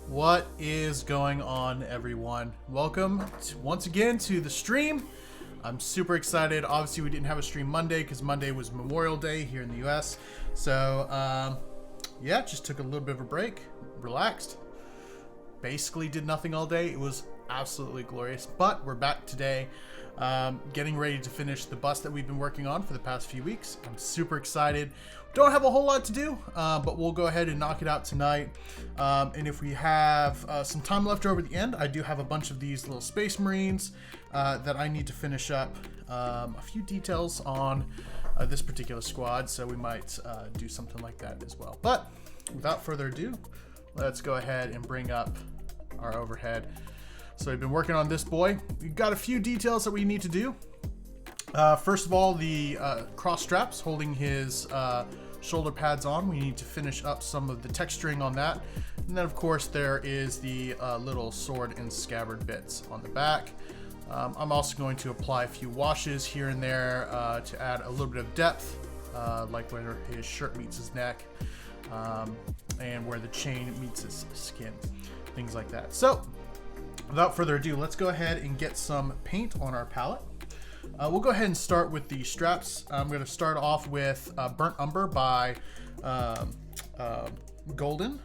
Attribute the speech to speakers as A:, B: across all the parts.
A: What is going on, everyone? Welcome once again to the stream. I'm super excited. Obviously, we didn't have a stream Monday because Monday was Memorial Day here in the US. So, yeah, just took a little bit of a break, relaxed. Basically did nothing all day. It was absolutely glorious. But we're back today, getting ready to finish the bust that we've been working on for the past few weeks. I'm super excited. Don't have a whole lot to do, but we'll go ahead and knock it out tonight. And if we have some time left over at the end, I do have a bunch of these little Space Marines that I need to finish up. A few details on this particular squad, so we might do something like that as well. But without further ado, let's go ahead and bring up our overhead. So we've been working on this boy. We've got a few details that we need to do. First of all, the cross straps holding his shoulder pads on. We need to finish up some of the texturing on that. And then, of course, there is the little sword and scabbard bits on the back. I'm also going to apply a few washes here and there to add a little bit of depth, like where his shirt meets his neck and where the chain meets his skin, things like that. So, without further ado, let's go ahead and get some paint on our palette. We'll go ahead and start with the straps. I'm going to start off with Burnt Umber by Golden.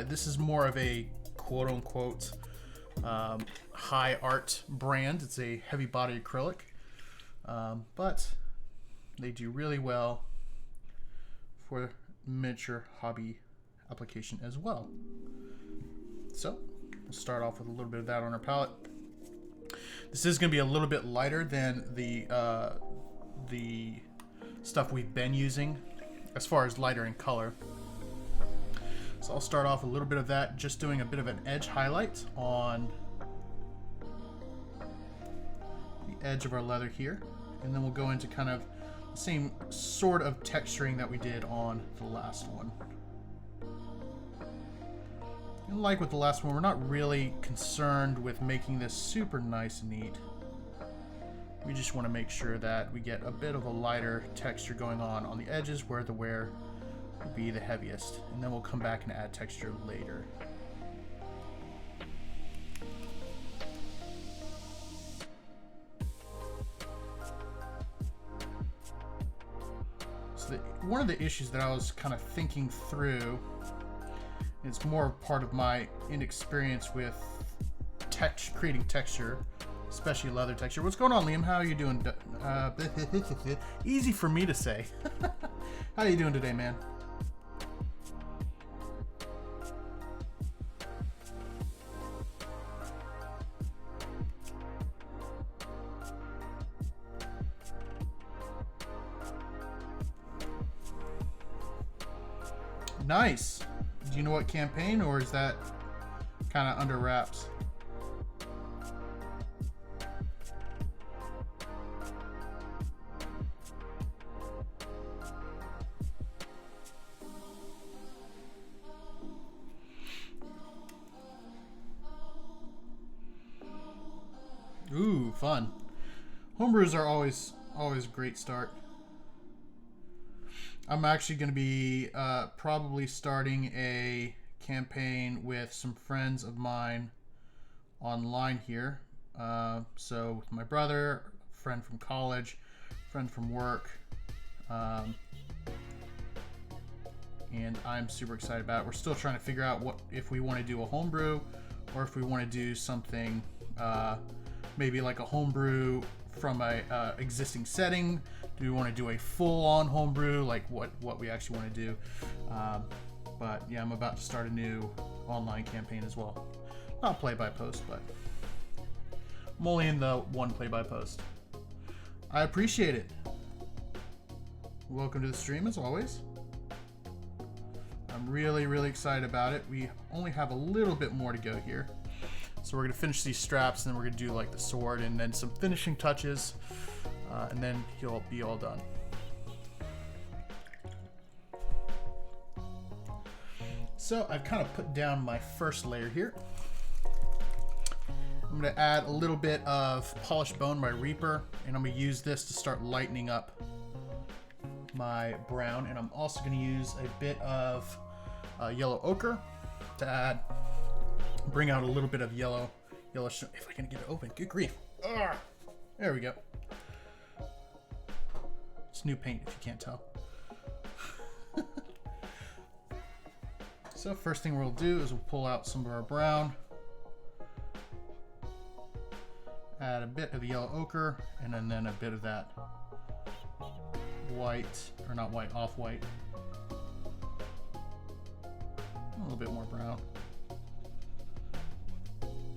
A: This is more of a quote-unquote high art brand. It's a heavy body acrylic, but they do really well for miniature hobby application as well. So we'll start off with a little bit of that on our palette. This is going to be a little bit lighter than the stuff we've been using as far as lighter in color. So I'll start off a little bit of that, just doing a bit of an edge highlight on the edge of our leather here. And then we'll go into kind of the same sort of texturing that we did on the last one. And like with the last one, we're not really concerned with making this super nice and neat. We just want to make sure that we get a bit of a lighter texture going on the edges where the wear will be the heaviest. And then we'll come back and add texture later. So one of the issues that I was kind of thinking through, it's more part of my inexperience with creating texture, especially leather texture. What's going on, Liam? How are you doing? Easy for me to say. How are you doing today, man? Nice. Do you know what campaign, or is that kind of under wraps? Ooh, fun. Homebrews are always a great start. I'm actually going to be probably starting a campaign with some friends of mine online here. So with my brother, friend from college, friend from work, and I'm super excited about it. We're still trying to figure out what if we want to do a homebrew or if we want to do something maybe like a homebrew from a existing setting. Do we want to do a full-on homebrew, like what we actually want to do? But yeah, I'm about to start a new online campaign as well. Not play-by-post, but I'm only in the one play-by-post. I appreciate it. Welcome to the stream, as always. I'm really, really excited about it. We only have a little bit more to go here. So we're going to finish these straps, and then we're going to do like the sword and then some finishing touches. And then he'll be all done. So I've kind of put down my first layer here. I'm going to add a little bit of polished bone by Reaper, and I'm going to use this to start lightening up my brown. And I'm also going to use a bit of yellow ochre to add bring out a little bit of yellow. If I can get it open, good grief. Ugh. There we go. It's new paint if you can't tell. So first thing we'll do is we'll pull out some of our brown. Add a bit of yellow ochre, and then a bit of that white, or not white, off-white. A little bit more brown.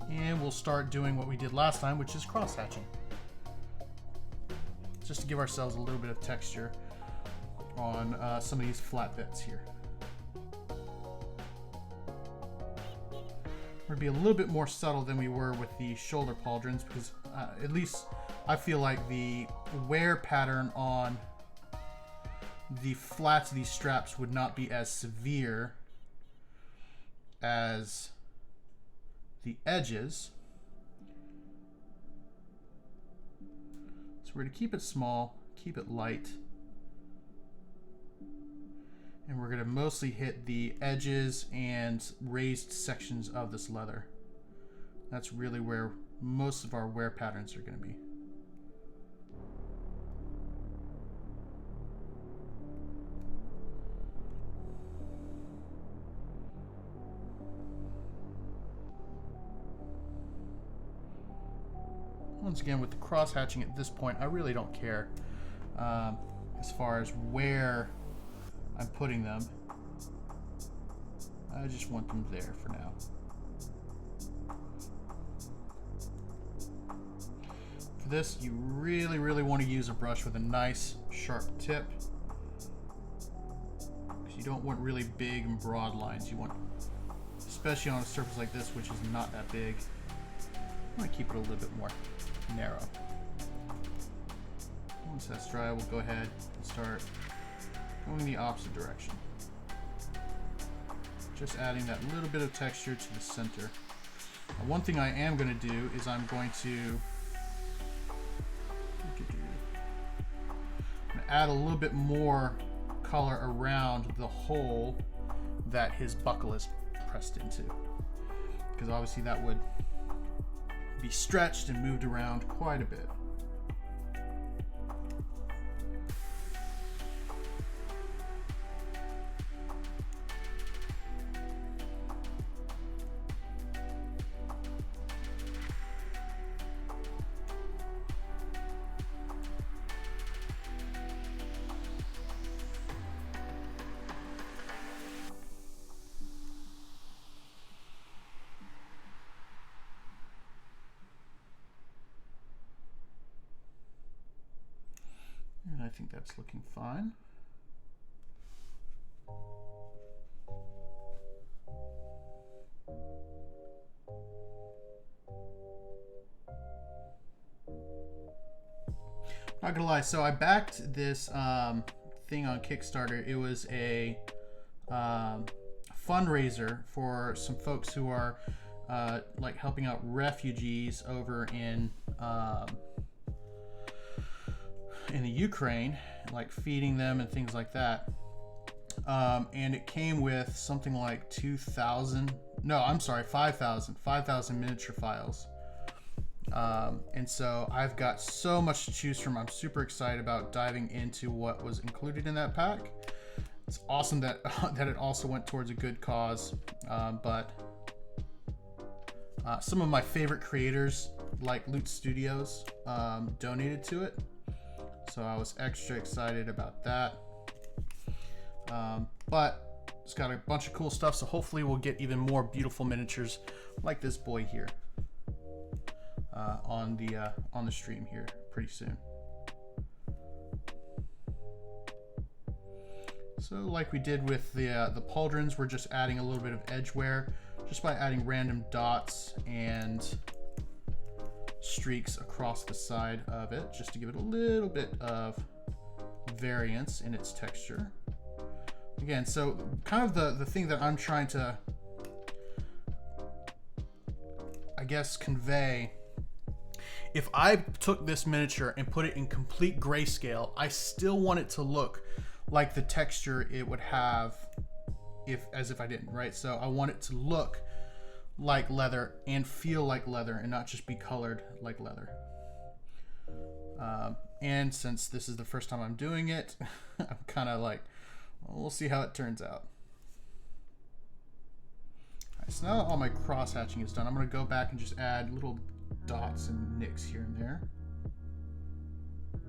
A: And we'll start doing what we did last time, which is cross-hatching. Just to give ourselves a little bit of texture on some of these flat bits here. We're gonna be a little bit more subtle than we were with the shoulder pauldrons, because at least I feel like the wear pattern on the flats of these straps would not be as severe as the edges. So we're gonna keep it small, keep it light, and we're gonna mostly hit the edges and raised sections of this leather. That's really where most of our wear patterns are gonna be. Once again, with the cross hatching at this point, I really don't care as far as where I'm putting them. I just want them there for now. For this, you really, really want to use a brush with a nice sharp tip, because you don't want really big and broad lines. You want, especially on a surface like this, which is not that big, I want to keep it a little bit more narrow. Once that's dry, we'll go ahead and start going the opposite direction. Just adding that little bit of texture to the center. Now, one thing I am going to do is I'm going to add a little bit more color around the hole that his buckle is pressed into, because obviously that would be stretched and moved around quite a bit. And I think that's looking fine. Not gonna lie, so I backed this thing on Kickstarter. It was a fundraiser for some folks who are like helping out refugees over in the Ukraine, like feeding them and things like that. And it came with something like 5,000 miniature files. And so I've got so much to choose from. I'm super excited about diving into what was included in that pack. It's awesome that that it also went towards a good cause. But some of my favorite creators, like Loot Studios, donated to it. So I was extra excited about that. But it's got a bunch of cool stuff, so hopefully we'll get even more beautiful miniatures like this boy here on the stream here pretty soon. So like we did with the pauldrons, we're just adding a little bit of edge wear just by adding random dots and streaks across the side of it, just to give it a little bit of variance in its texture. Again, so kind of the thing that I'm trying to, I guess, convey, if I took this miniature and put it in complete grayscale, I still want it to look like the texture it would have as if I didn't, right? So I want it to look like leather and feel like leather and not just be colored like leather. And since this is the first time I'm doing it, I'm kind of like, well, we'll see how it turns out. All right, so now all my cross hatching is done, I'm going to go back and just add little dots and nicks here and there.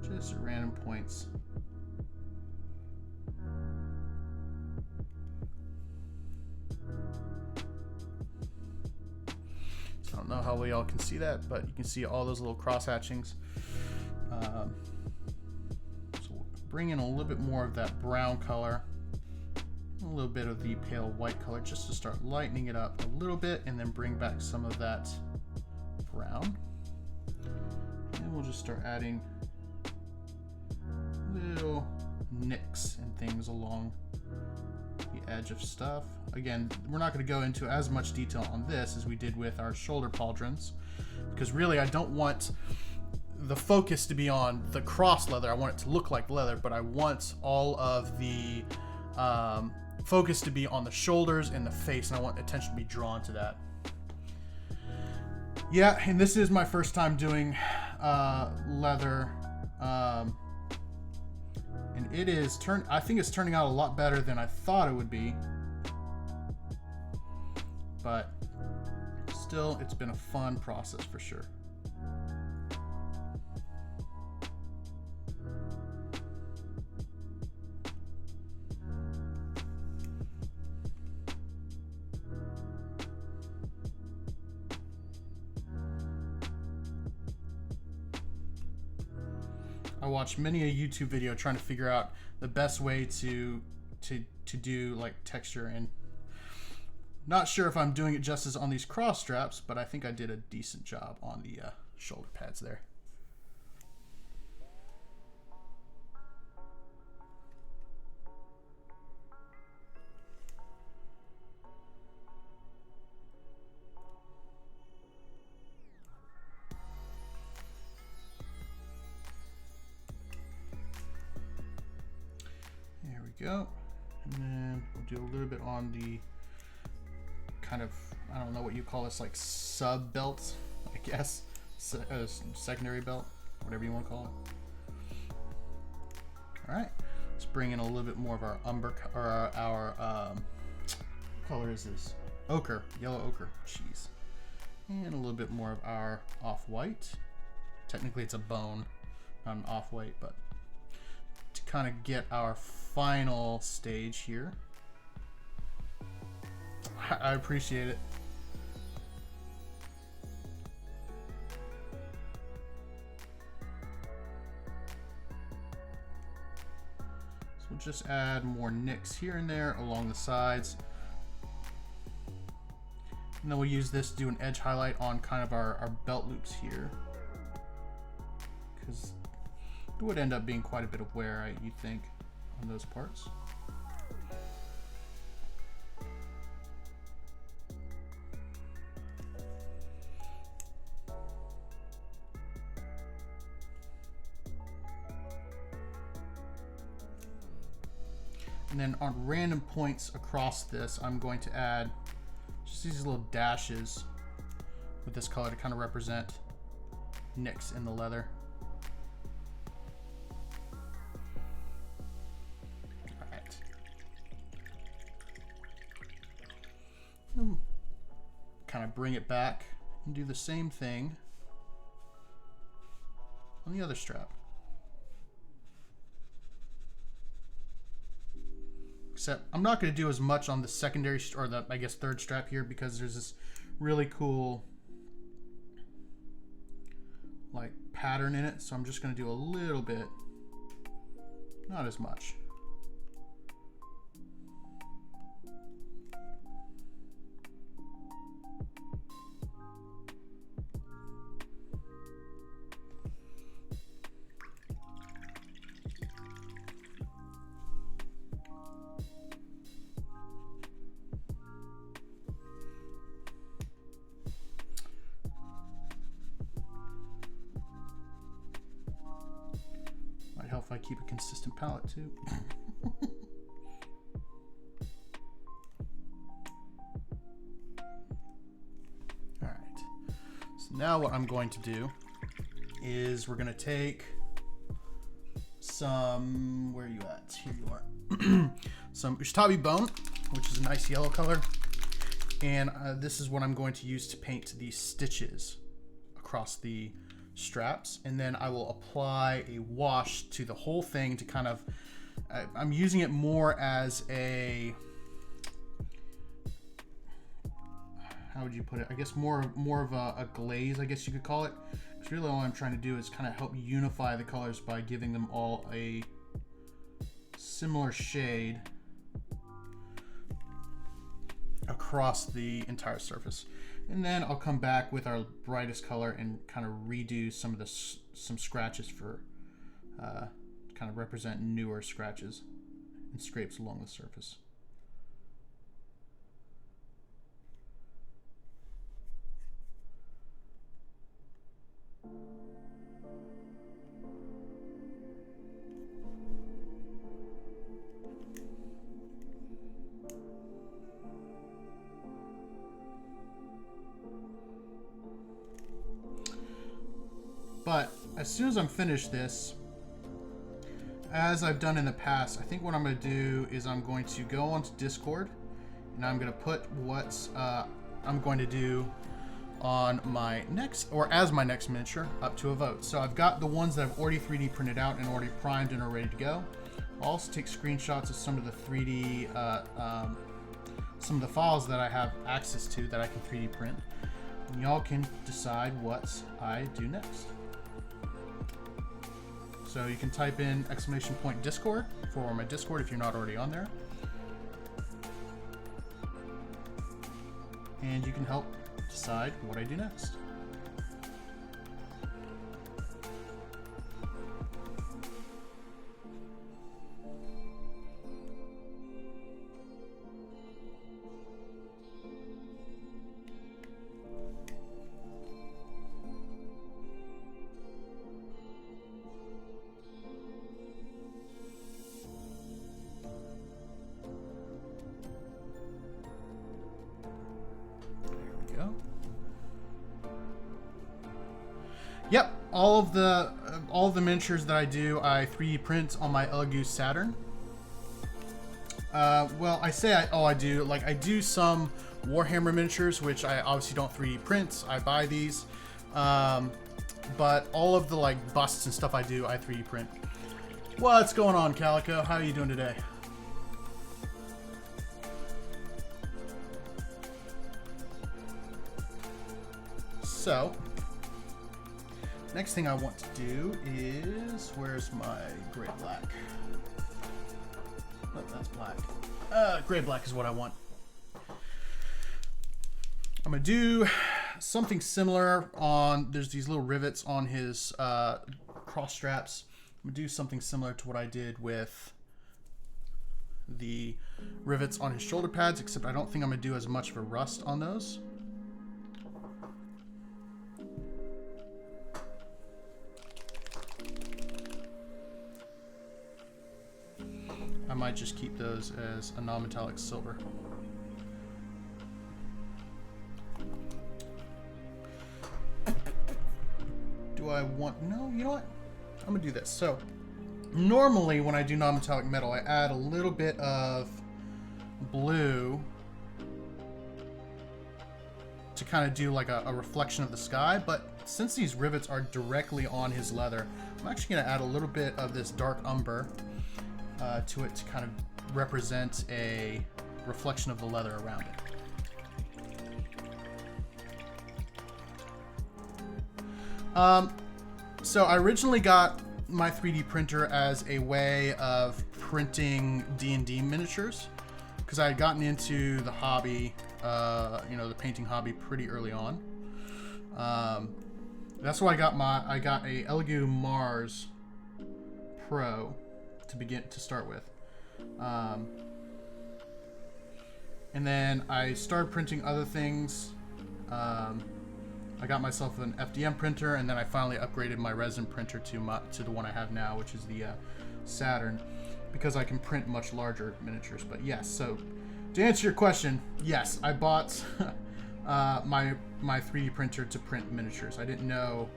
A: Just at random points. I don't know how well y'all can see that, but you can see all those little cross hatchings. So we'll bring in a little bit more of that brown color, a little bit of the pale white color, just to start lightening it up a little bit, and then bring back some of that brown. And we'll just start adding little nicks and things along the edge of stuff. Again, we're not going to go into as much detail on this as we did with our shoulder pauldrons, because really I don't want the focus to be on the cross leather. I want it to look like leather, but I want all of the focus to be on the shoulders and the face, and I want attention to be drawn to that. Yeah, and this is my first time doing leather, and it is I think it's turning out a lot better than I thought it would be, but still, it's been a fun process for sure. I watched many a YouTube video trying to figure out the best way to do like texture, and not sure if I'm doing it justice on these cross straps, but I think I did a decent job on the shoulder pads there. Go, and then we'll do a little bit on the kind of, I don't know what you call this, like sub belt, I guess, secondary belt, whatever you want to call it. All right, let's bring in a little bit more of our umber, or our what color is this? Ochre, yellow ochre, jeez, and a little bit more of our off-white. Technically, it's a bone, not an off-white, but to kind of get our final stage here. I appreciate it. So we'll just add more nicks here and there along the sides. And then we'll use this to do an edge highlight on kind of our belt loops here, because it would end up being quite a bit of wear, you think, on those parts. And then on random points across this, I'm going to add just these little dashes with this color to kind of represent nicks in the leather. Kind of bring it back and do the same thing on the other strap. Except I'm not going to do as much on the secondary, or the, I guess, third strap here, because there's this really cool like pattern in it. So I'm just going to do a little bit, not as much. If I keep a consistent palette too. now what I'm going to do is we're going to take some, where are you at? Here you are. Some Ushabti bone, which is a nice yellow color. And this is what I'm going to use to paint these stitches across the straps. And then I will apply a wash to the whole thing to kind of, I'm using it more as a, how would you put it? I guess more of a glaze, I guess you could call it. Because really all I'm trying to do is kind of help unify the colors by giving them all a similar shade across the entire surface. And then I'll come back with our brightest color and kind of redo some of some scratches for kind of represent newer scratches and scrapes along the surface. But as soon as I'm finished this, as I've done in the past, I think what I'm going to do is I'm going to go onto Discord and I'm going to put what I'm going to do on my next, or as my next miniature, up to a vote. So I've got the ones that I've already 3D printed out and already primed and are ready to go. I'll also take screenshots of some of the 3D, some of the files that I have access to that I can 3D print. And y'all can decide what I do next. So you can type in !Discord for my Discord if you're not already on there. And you can help decide what I do next. Yep, all of the miniatures that I do, I 3D print on my Elegoo Saturn. Well, I do. Like, I do some Warhammer miniatures, which I obviously don't 3D print. I buy these. But all of the, like, busts and stuff I do, I 3D print. What's going on, Calico? How are you doing today? So, next thing I want to do is, where's my gray black? Oh, that's black. Gray black is what I want. I'm gonna do something similar on, there's these little rivets on his cross straps. I'm gonna do something similar to what I did with the rivets on his shoulder pads, except I don't think I'm gonna do as much of a rust on those. I might just keep those as a non-metallic silver. Do I want... No, you know what? I'm gonna do this. So, normally when I do non-metallic metal, I add a little bit of blue to kind of do like a reflection of the sky, but since these rivets are directly on his leather, I'm actually gonna add a little bit of this dark umber to it to kind of represent a reflection of the leather around it. So I originally got my 3D printer as a way of printing D&D miniatures because I had gotten into the hobby, the painting hobby pretty early on. That's why I got a Elegoo Mars Pro to start with. And then I started printing other things. I got myself an FDM printer, and then I finally upgraded my resin printer to the one I have now, which is the Saturn, because I can print much larger miniatures. But yes, so to answer your question, yes, I bought my 3D printer to print miniatures. I didn't know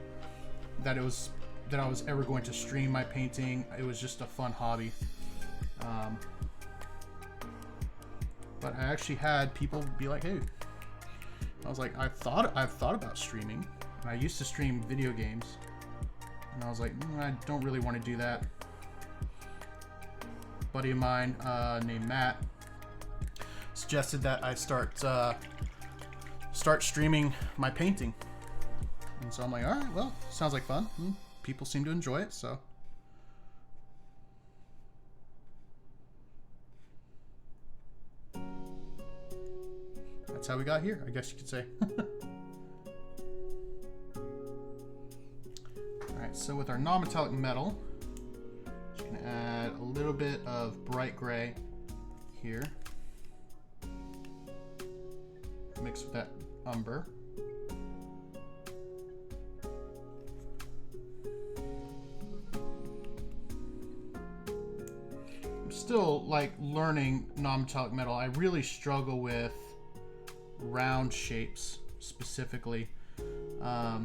A: that I was ever going to stream my painting. It was just a fun hobby. But I actually had people be like, "Hey," I was like, I've thought about streaming. I used to stream video games, and I was like, I don't really want to do that. A buddy of mine named Matt suggested that I start streaming my painting, and so I'm like, all right, well, sounds like fun. People seem to enjoy it, so. That's how we got here, I guess you could say. Alright, so with our non-metallic metal, just gonna add a little bit of bright gray here. Mix with that umber. I'm still like learning non-metallic metal. I really struggle with round shapes specifically. I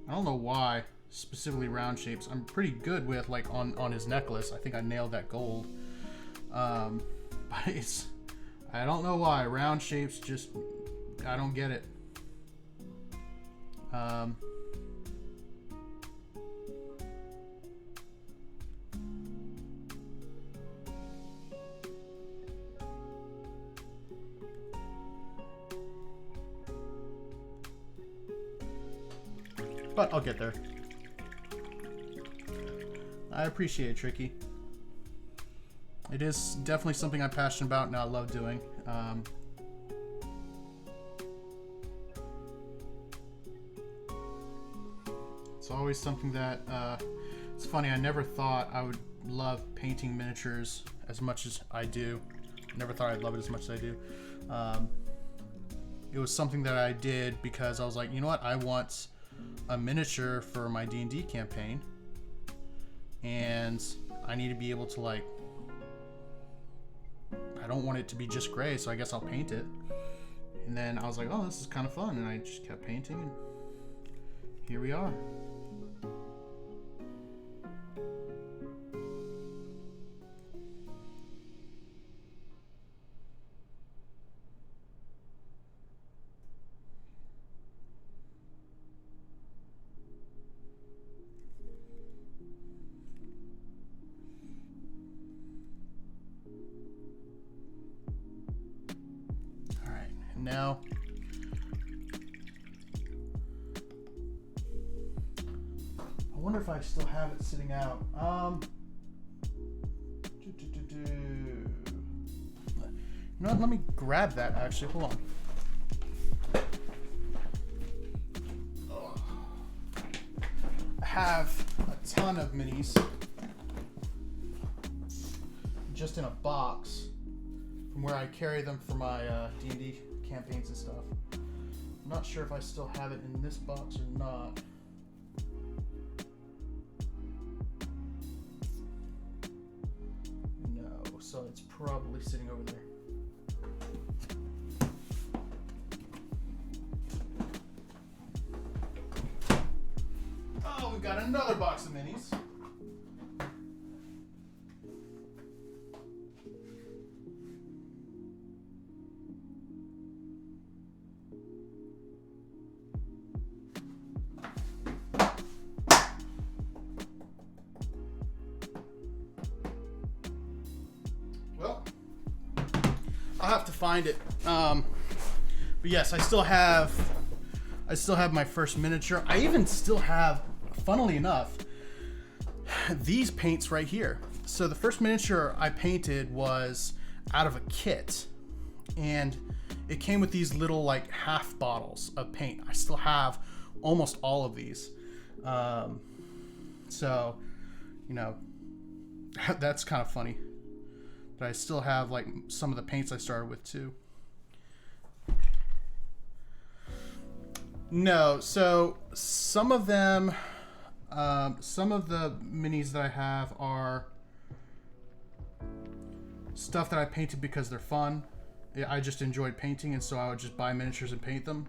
A: don't know why specifically round shapes. I'm pretty good with like on his necklace. I think I nailed that gold. But I don't know why round shapes just, I don't get it. But I'll get there. I appreciate it, Tricky. It is definitely something I'm passionate about and I love doing. It's always something that, it's funny, I never thought I would love painting miniatures as much as I do. I never thought I'd love it as much as I do. It was something that I did because I was like, you know what, I want a miniature for my D&D campaign, and I need to be able to, like, I don't want it to be just gray, so I guess I'll paint it. And then I was like, oh, this is kind of fun, and I just kept painting, and here we are. Now, I wonder if I still have it sitting out. You know what? Let me grab that. Actually, hold on. I have a ton of minis just in a box from where I carry them for my D&D campaigns and stuff. I'm not sure if I still have it in this box or not. No, so it's probably sitting over there. Oh, we've got another box of minis. I'll have to find it. But yes, I still have my first miniature. I even still have, funnily enough, these paints right here. So the first miniature I painted was out of a kit, and it came with these little like half bottles of paint. I still have almost all of these. So, you know, that's kind of funny. But I still have like some of the paints I started with too. No, so some of them, some of the minis that I have are stuff that I painted because they're fun. I just enjoyed painting, and so I would just buy miniatures and paint them.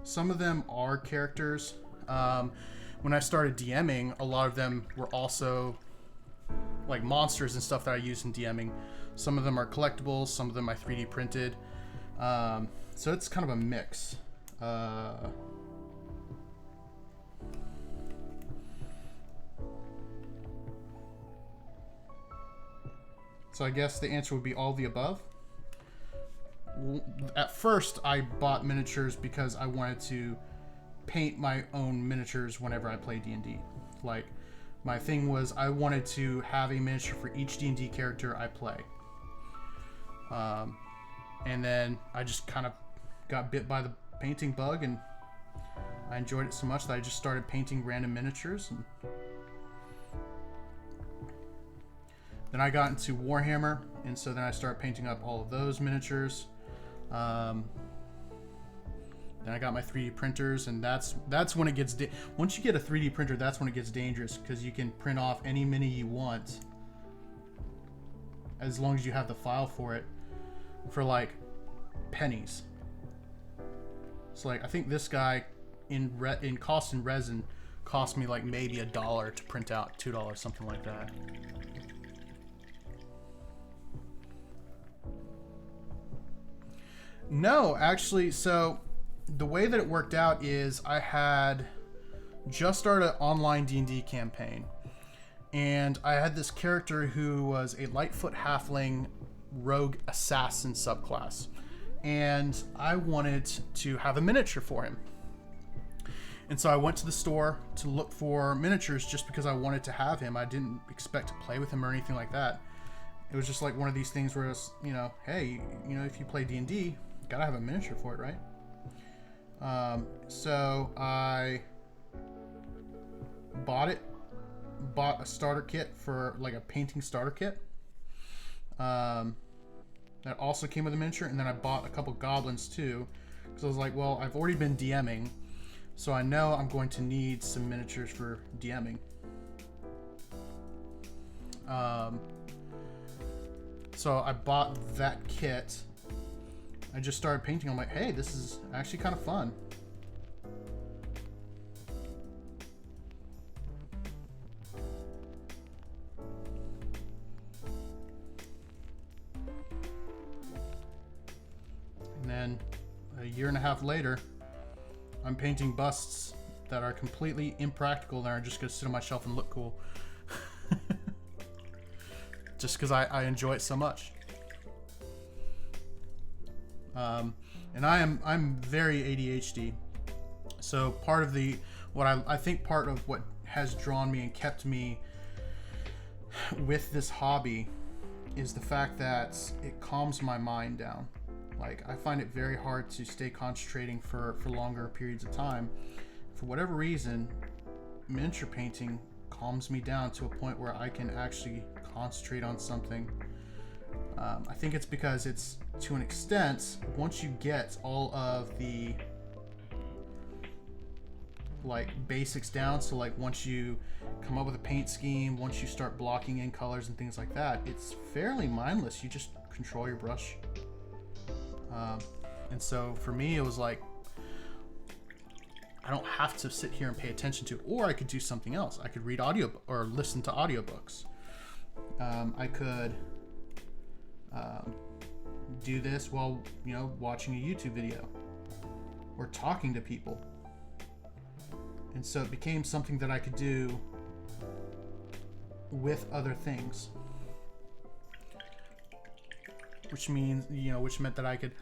A: Some of them are characters. When I started DMing, a lot of them were also like monsters and stuff that I used in DMing. Some of them are collectibles, some of them I 3D printed. So it's kind of a mix. So I guess the answer would be all the above. At first, I bought miniatures because I wanted to paint my own miniatures whenever I play D&D. Like, my thing was I wanted to have a miniature for each D&D character I play. And then I just kind of got bit by the painting bug, and I enjoyed it so much that I just started painting random miniatures. And then I got into Warhammer, and so then I started painting up all of those miniatures. Then I got my 3D printers, and that's when it gets once you get a 3D printer, that's when it gets dangerous, because you can print off any mini you want as long as you have the file for it for like pennies. So like I think this guy in cost and resin cost me like maybe $1 to print out, $2, something like that. No, actually, so the way that it worked out is I had just started an online D&D campaign, and I had this character who was a Lightfoot Halfling rogue assassin subclass, and I wanted to have a miniature for him. And so I went to the store to look for miniatures just because I wanted to have him. I didn't expect to play with him or anything like that. It was just like one of these things where it's, hey, if you play D&D, you gotta have a miniature for it, right? So I bought a starter kit for like a painting starter kit. That also came with a miniature, and then I bought a couple goblins too, because I was like, well, I've already been DMing, so I know I'm going to need some miniatures for DMing. So I bought that kit. I just started painting. I'm like, hey, this is actually kind of fun. And then a year and a half later, I'm painting busts that are completely impractical and are just going to sit on my shelf and look cool. Just because I enjoy it so much. And I'm very ADHD. So part of I think part of what has drawn me and kept me with this hobby is the fact that it calms my mind down. Like, I find it very hard to stay concentrating for longer periods of time. For whatever reason, miniature painting calms me down to a point where I can actually concentrate on something. I think it's because it's, to an extent, once you get all of the like basics down, so like once you come up with a paint scheme, once you start blocking in colors and things like that, it's fairly mindless. You just control your brush. And so for me, it was like, I don't have to sit here and pay attention to it, or I could do something else. I could read audio or listen to audiobooks. I could do this while, watching a YouTube video or talking to people. And so it became something that I could do with other things, which meant that I could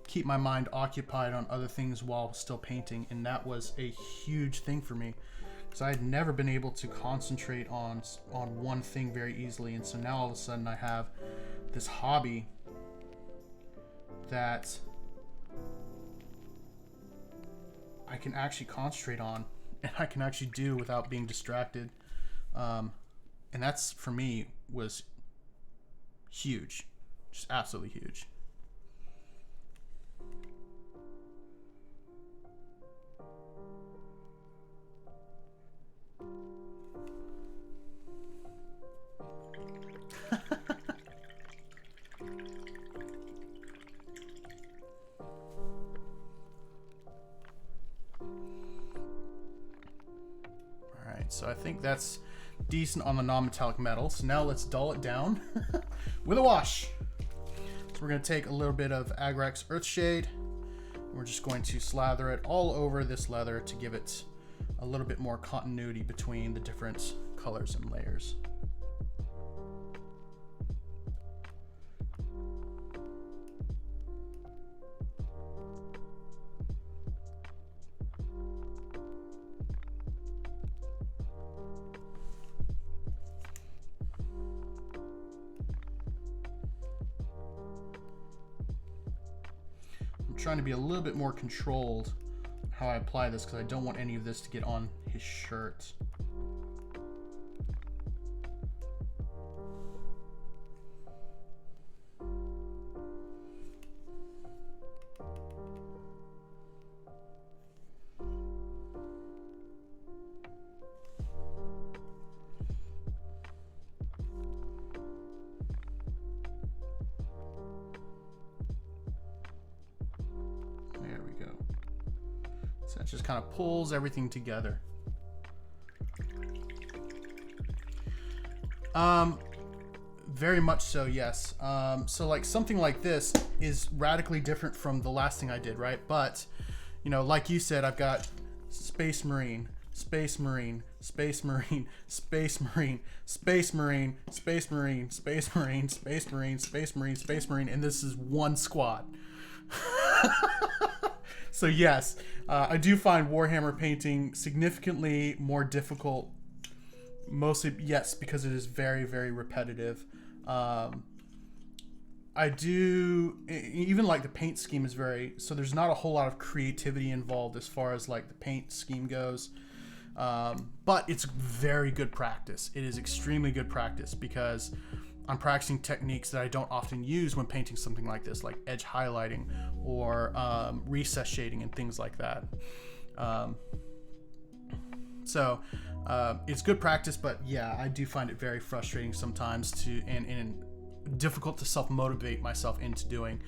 A: keep my mind occupied on other things while still painting. And that was a huge thing for me, because I had never been able to concentrate on one thing very easily. And so now all of a sudden I have this hobby that I can actually concentrate on, and I can actually do without being distracted. And that's, for me, was huge. Just absolutely huge. So I think that's decent on the non-metallic metal. So now let's dull it down with a wash. So we're going to take a little bit of Agrax Earthshade. We're just going to slather it all over this leather to give it a little bit more continuity between the different colors and layers. Trying to be a little bit more controlled how I apply this because I don't want any of this to get on his shirt. So it just kind of pulls everything together. Very much so, yes. So like something like this is radically different from the last thing I did, right? But, you know, like you said, I've got Space Marine, Space Marine, Space Marine, Space Marine, Space Marine, Space Marine, Space Marine, Space Marine, Space Marine, Space Marine, and this is one squad. So yes, I do find Warhammer painting significantly more difficult. Mostly, yes, because it is very, very repetitive. I do, even like the paint scheme is very, so there's not a whole lot of creativity involved as far as like the paint scheme goes. But it's very good practice. It is extremely good practice because I'm practicing techniques that I don't often use when painting something like this, like edge highlighting or recess shading and things like that. So it's good practice, but yeah, I do find it very frustrating sometimes and difficult to self-motivate myself into doing.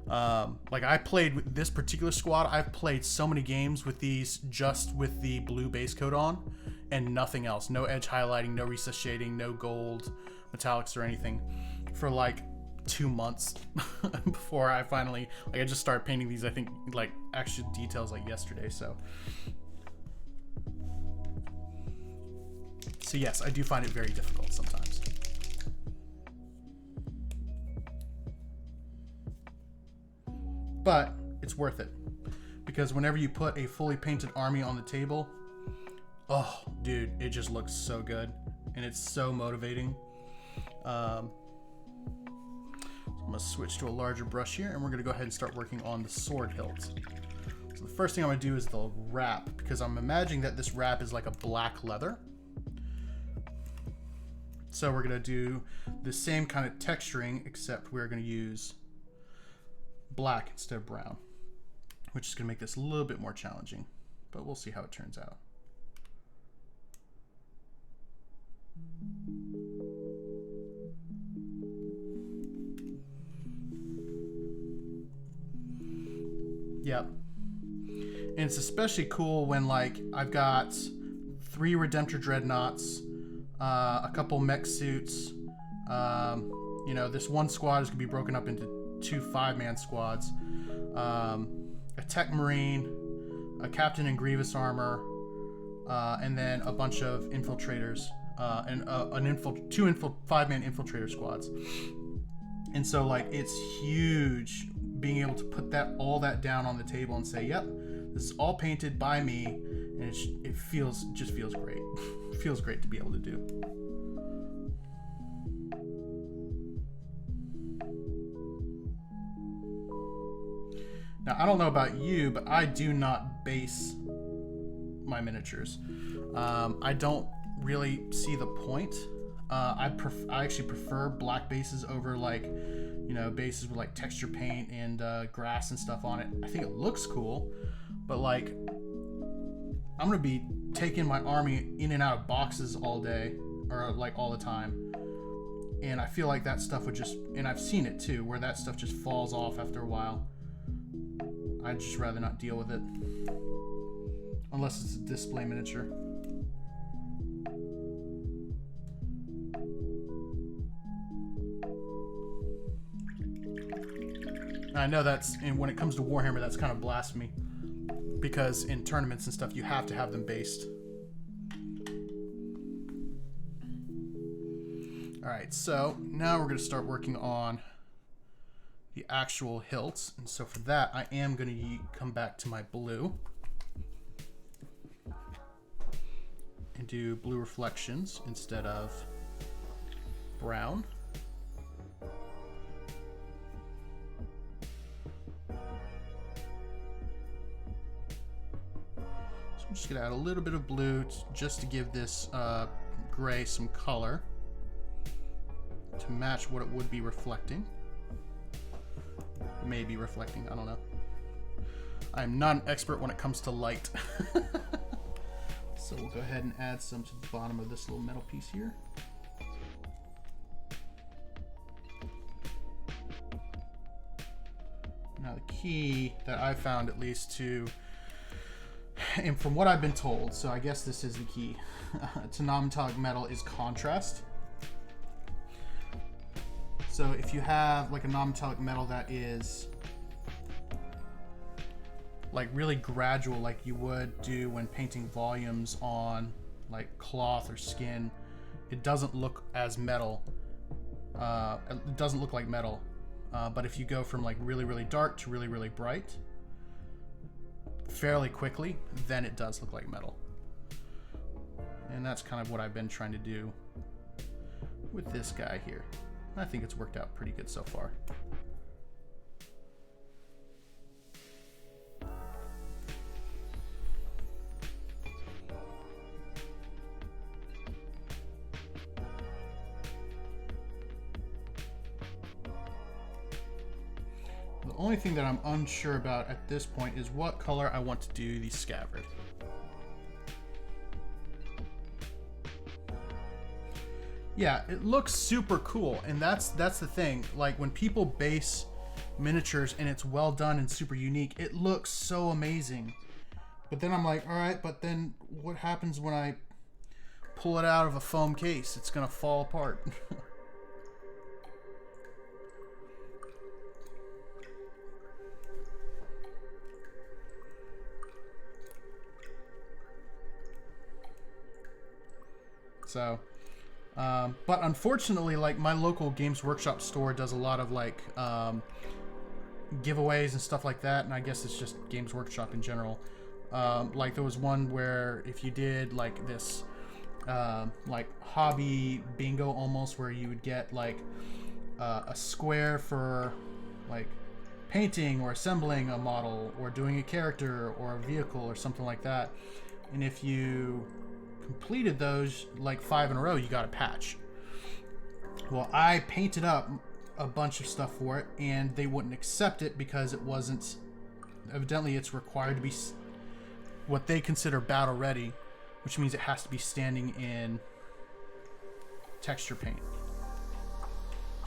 A: Like I played with this particular squad, I've played so many games with these just with the blue base coat on and nothing else. No edge highlighting, no recess shading, no gold metallics or anything for like 2 months before I finally, like I just started painting these, I think like actual details like yesterday. So yes, I do find it very difficult sometimes. But it's worth it because whenever you put a fully painted army on the table, oh dude, it just looks so good and it's so motivating. So I'm gonna switch to a larger brush here and we're gonna go ahead and start working on the sword hilt. So the first thing I'm gonna do is the wrap because I'm imagining that this wrap is like a black leather. So we're gonna do the same kind of texturing except we're gonna use black instead of brown, which is gonna make this a little bit more challenging, but we'll see how it turns out. Yep. And it's especially cool when like I've got 3 Redemptor Dreadnoughts, a couple mech suits. You know, this one squad is gonna be broken up into 2 5-man squads. A Tech Marine, a Captain in Grievous armor, and then a bunch of infiltrators, and 2 5-man infiltrator squads. And so like it's huge being able to put all that down on the table and say, yep, this is all painted by me, and it just feels great. It feels great to be able to do. Now, I don't know about you, but I do not base my miniatures. I don't really see the point. I actually prefer black bases over like, you know, bases with like texture paint and grass and stuff on it. I think it looks cool, but like I'm gonna be taking my army in and out of boxes all day or like all the time, and I feel like that stuff would just, and I've seen it too, where that stuff just falls off after a while. I'd just rather not deal with it unless it's a display miniature. I know that's, and when it comes to Warhammer, that's kind of blasphemy, because in tournaments and stuff, you have to have them based. All right, so now we're going to start working on the actual hilts. And so for that, I am going to come back to my blue and do blue reflections instead of brown. So I'm just going to add a little bit of blue just to give this gray some color to match what it would be reflecting. Maybe reflecting, I don't know. I'm not an expert when it comes to light. So we'll go ahead and add some to the bottom of this little metal piece here. Now the key that I found, at least, to, and from what I've been told, so I guess this is the key, to non-metallic metal is contrast. So if you have like a non-metallic metal that is like really gradual, like you would do when painting volumes on like cloth or skin, it doesn't look as metal. It doesn't look like metal. But if you go from like really, really dark to really, really bright fairly quickly, then it does look like metal. And that's kind of what I've been trying to do with this guy here. I think it's worked out pretty good so far. The only thing that I'm unsure about at this point is what color I want to do the scabbard. Yeah, it looks super cool, and that's the thing. Like when people base miniatures and it's well done and super unique, it looks so amazing. But then I'm like, all right, but then what happens when I pull it out of a foam case? It's gonna fall apart. So. But unfortunately, like my local Games Workshop store does a lot of like giveaways and stuff like that, and I guess it's just Games Workshop in general. Like there was one where if you did like this like hobby bingo almost, where you would get like a square for like painting or assembling a model or doing a character or a vehicle or something like that, and if you completed those like 5 in a row, you got a patch. Well, I painted up a bunch of stuff for it, and they wouldn't accept it because it wasn't, evidently it's required to be what they consider battle ready, which means it has to be standing in texture paint.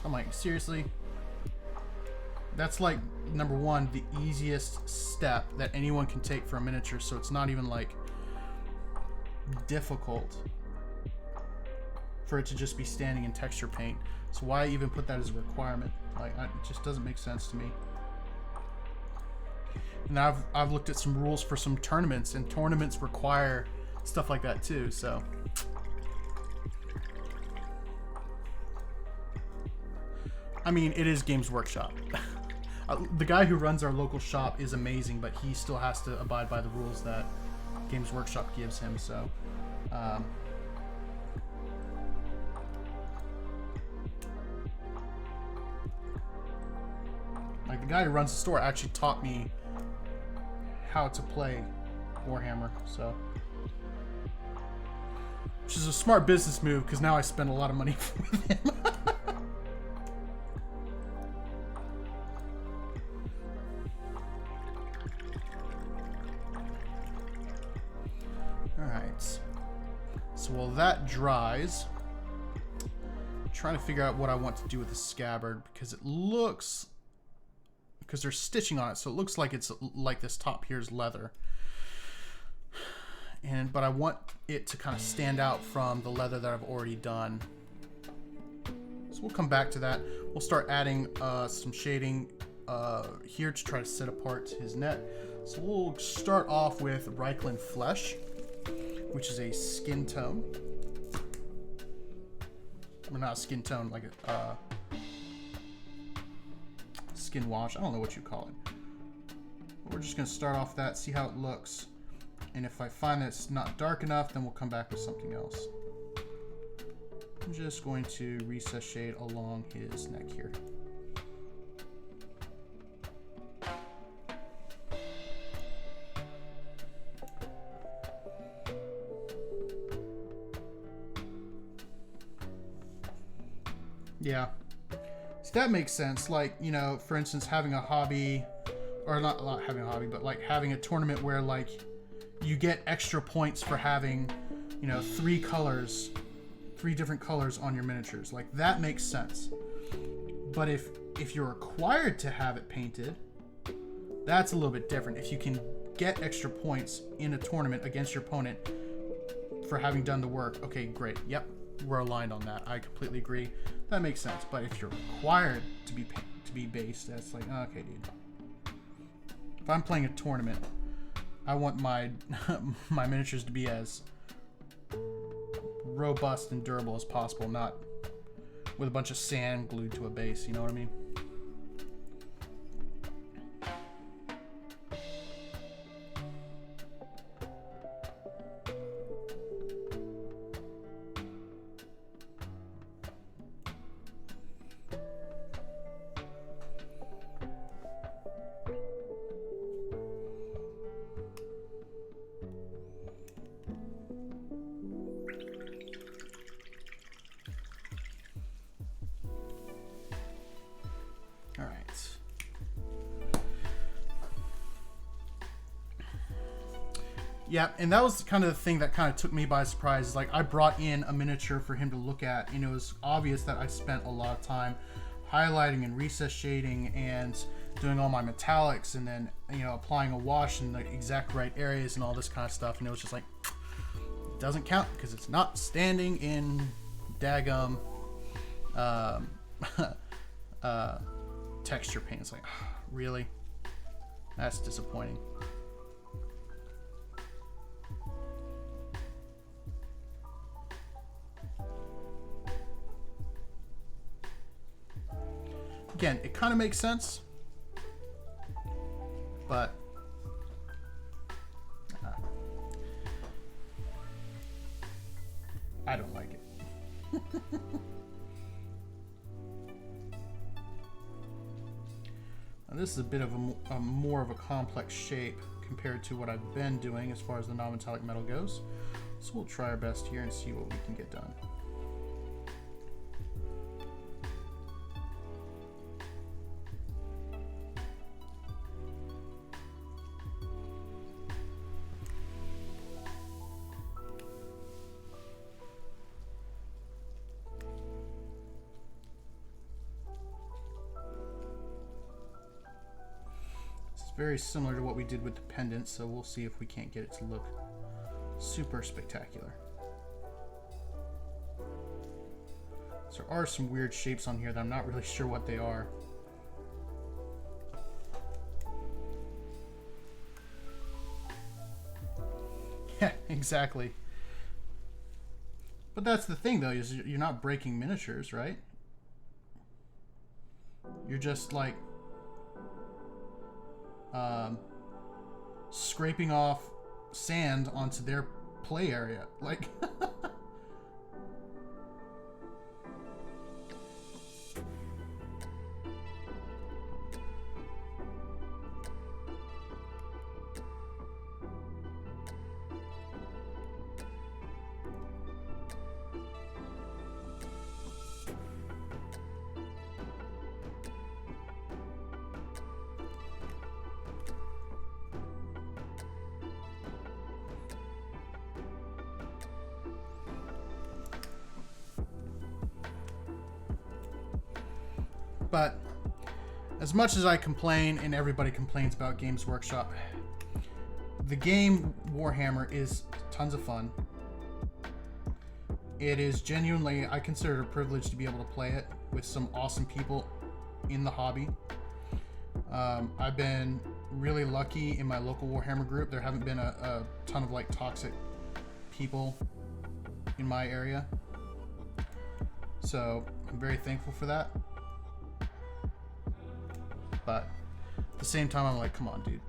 A: I'm like, seriously? That's like, number one, the easiest step that anyone can take for a miniature, so it's not even like difficult for it to just be standing in texture paint. So why even put that as a requirement? Like, it just doesn't make sense to me. And I've looked at some rules for some tournaments, and tournaments require stuff like that too. So I mean, it is Games Workshop. The guy who runs our local shop is amazing, but he still has to abide by the rules that Games Workshop gives him. So like the guy who runs the store actually taught me how to play Warhammer, so which is a smart business move, because now I spend a lot of money with him. Alright, so while that dries, I'm trying to figure out what I want to do with the scabbard, because it looks, because there's stitching on it, so it looks like it's like this top here is leather. But I want it to kind of stand out from the leather that I've already done. So we'll come back to that. We'll start adding some shading here to try to set apart his net. So we'll start off with Reikland Flesh, which is a skin tone. Well, not a skin tone, like a skin wash. I don't know what you call it. But we're just going to start off that, see how it looks. And if I find that it's not dark enough, then we'll come back with something else. I'm just going to recess shade along his neck here. Yeah. So that makes sense. Like, you know, for instance, having a hobby, or not having a hobby, but like having a tournament where like you get extra points for having, you know, three different colors on your miniatures. Like that makes sense. But if you're required to have it painted, that's a little bit different. If you can get extra points in a tournament against your opponent for having done the work, okay, great. Yep, we're aligned on that. I completely agree. That makes sense. But if you're required to be based, that's like, okay, dude. If I'm playing a tournament, I want my my miniatures to be as robust and durable as possible, not with a bunch of sand glued to a base, you know what I mean? Yeah, and that was kind of the thing that kind of took me by surprise. Like, I brought in a miniature for him to look at, and it was obvious that I spent a lot of time highlighting and recess shading and doing all my metallics, and then, you know, applying a wash in the exact right areas and all this kind of stuff. And it was just like, it doesn't count because it's not standing in daggum texture paint. It's like, really? That's disappointing. Again, it kind of makes sense, but I don't like it. Now, this is a bit of a more of a complex shape compared to what I've been doing as far as the non-metallic metal goes. So we'll try our best here and see what we can get done. Very similar to what we did with the pendant, so we'll see if we can't get it to look super spectacular. So there are some weird shapes on here that I'm not really sure what they are. Yeah, exactly. But that's the thing, though, is you're not breaking miniatures, right? You're just like scraping off sand onto their play area. Like, but as much as I complain, and everybody complains about Games Workshop, the game Warhammer is tons of fun. It is genuinely, I consider it a privilege to be able to play it with some awesome people in the hobby. I've been really lucky in my local Warhammer group. There haven't been a ton of like toxic people in my area, so I'm very thankful for that. But at the same time, I'm like, come on, dude.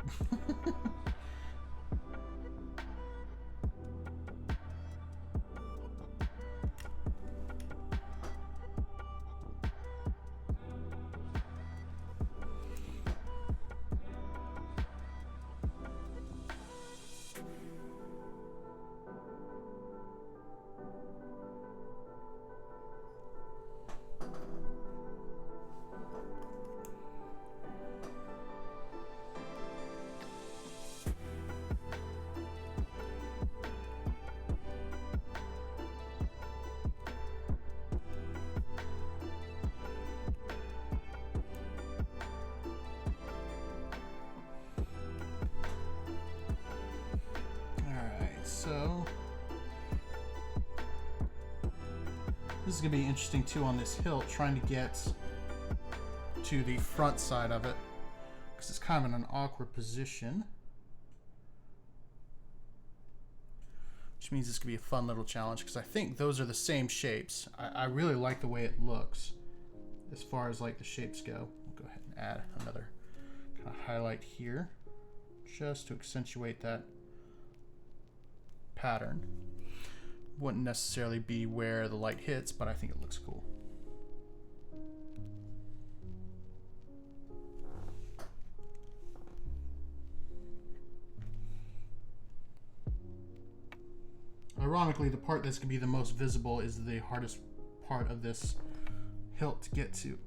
A: So this is going to be interesting too on this hill, trying to get to the front side of it, because it's kind of in an awkward position, which means this could be a fun little challenge, because I think those are the same shapes. I really like the way it looks as far as like the shapes go. I'll go ahead and add another kind of highlight here just to accentuate that pattern. Wouldn't necessarily be where the light hits, but I think it looks cool. Ironically, the part that's going to be the most visible is the hardest part of this hilt to get to.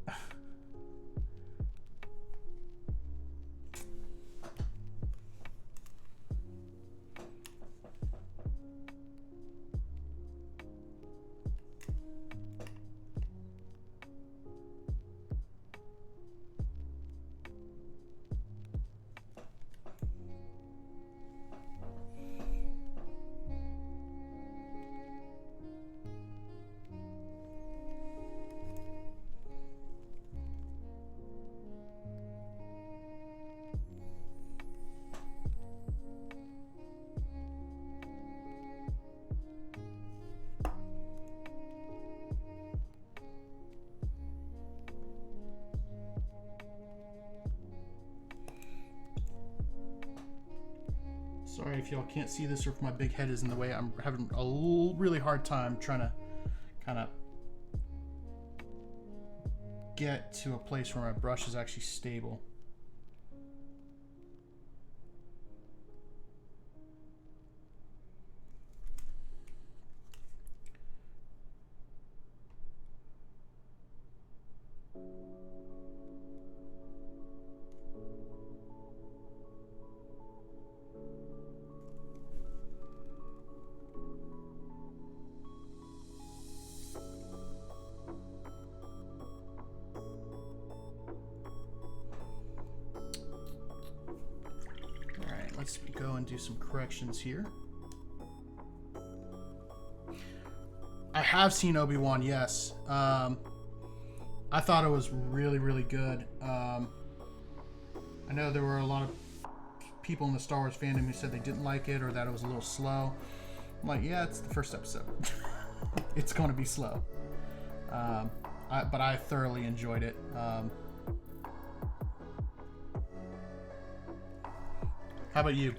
A: Sorry if y'all can't see this or if my big head is in the way. I'm having a really hard time trying to kind of get to a place where my brush is actually stable. Let's go and do some corrections here. I have seen Obi-Wan, yes. I thought it was really, really good. I know there were a lot of people in the Star Wars fandom who said they didn't like it or that it was a little slow. I'm like, yeah, it's the first episode. It's going to be slow. But I thoroughly enjoyed it. How about you?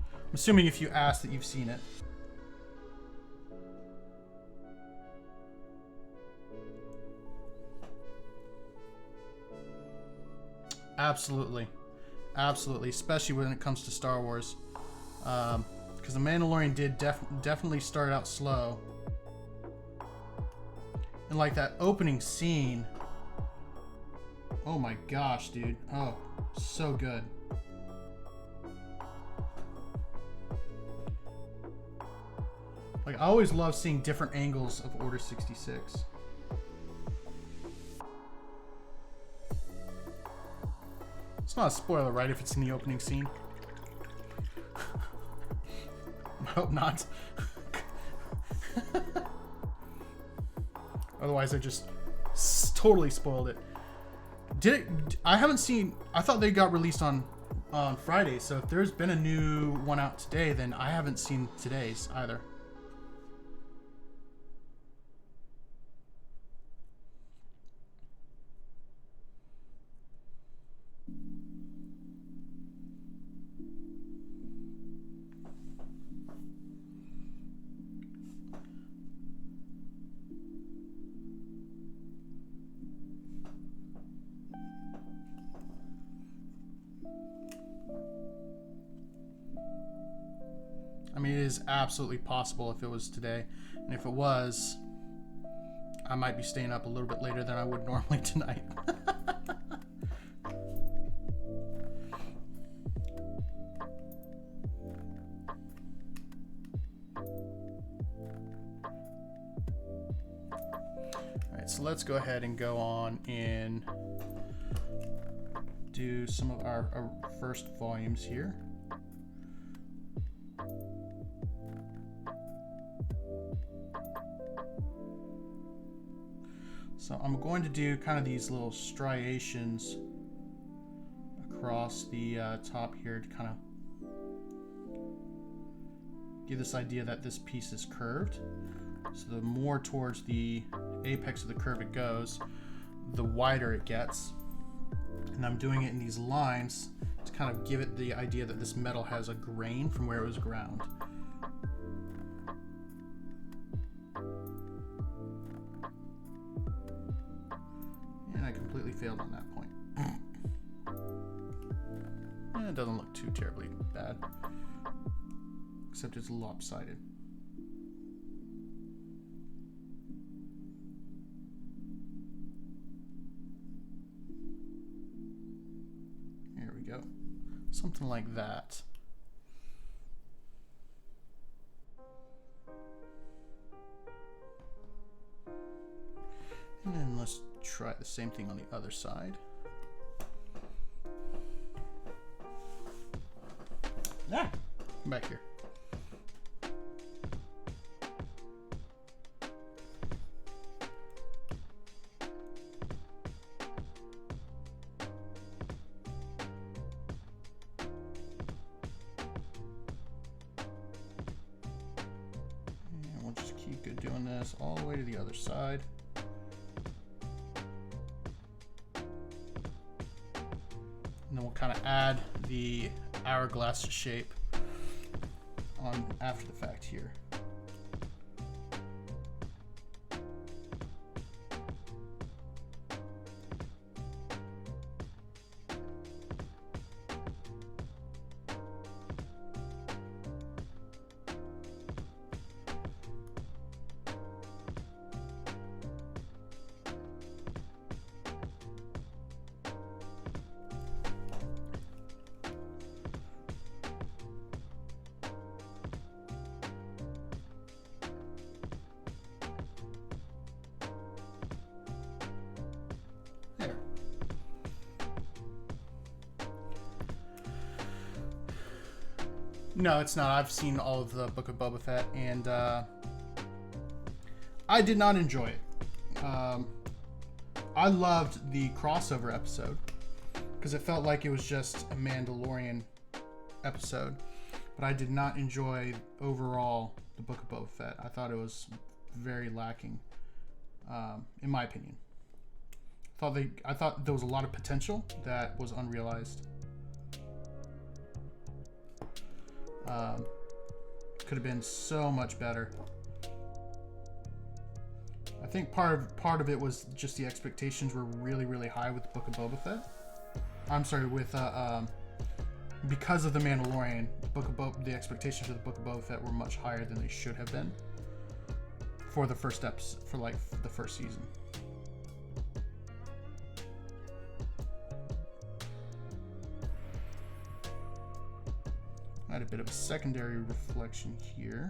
A: I'm assuming if you ask that you've seen it. Absolutely. Absolutely. Especially when it comes to Star Wars. Because The Mandalorian did definitely start out slow. And like that opening scene... Oh my gosh, dude. Oh, so good. Like, I always love seeing different angles of Order 66. It's not a spoiler, right, if it's in the opening scene? I hope not. Otherwise, I just totally spoiled it. Did it? I haven't seen. I thought they got released on Friday. So if there's been a new one out today, then I haven't seen today's either. I mean, it is absolutely possible if it was today. And if it was, I might be staying up a little bit later than I would normally tonight. Alright, so let's go ahead and go on and do some of our first volumes here. So I'm going to do kind of these little striations across the top here to kind of give this idea that this piece is curved. So the more towards the apex of the curve it goes, the wider it gets. And I'm doing it in these lines to kind of give it the idea that this metal has a grain from where it was ground. And I completely failed on that point. And it doesn't look too terribly bad, except it's lopsided. Here we go. Something like that. And then let's try the same thing on the other side. Ah, come back here. And we'll just keep doing this all the way to the other side. And then we'll kind of add the hourglass shape on after the fact here. There. No, it's not. I've seen all of the Book of Boba Fett, and I did not enjoy it. I loved the crossover episode because it felt like it was just a Mandalorian episode, but I did not enjoy overall the Book of Boba Fett. I thought it was very lacking, in my opinion. I thought there was a lot of potential that was unrealized. Could have been so much better. I think part of it was just the expectations were really, really high with the Book of Boba Fett. I'm sorry, with because of the Mandalorian, the expectations for the Book of Boba Fett were much higher than they should have been for the first episode, for like the first season. I had a bit of a secondary reflection here.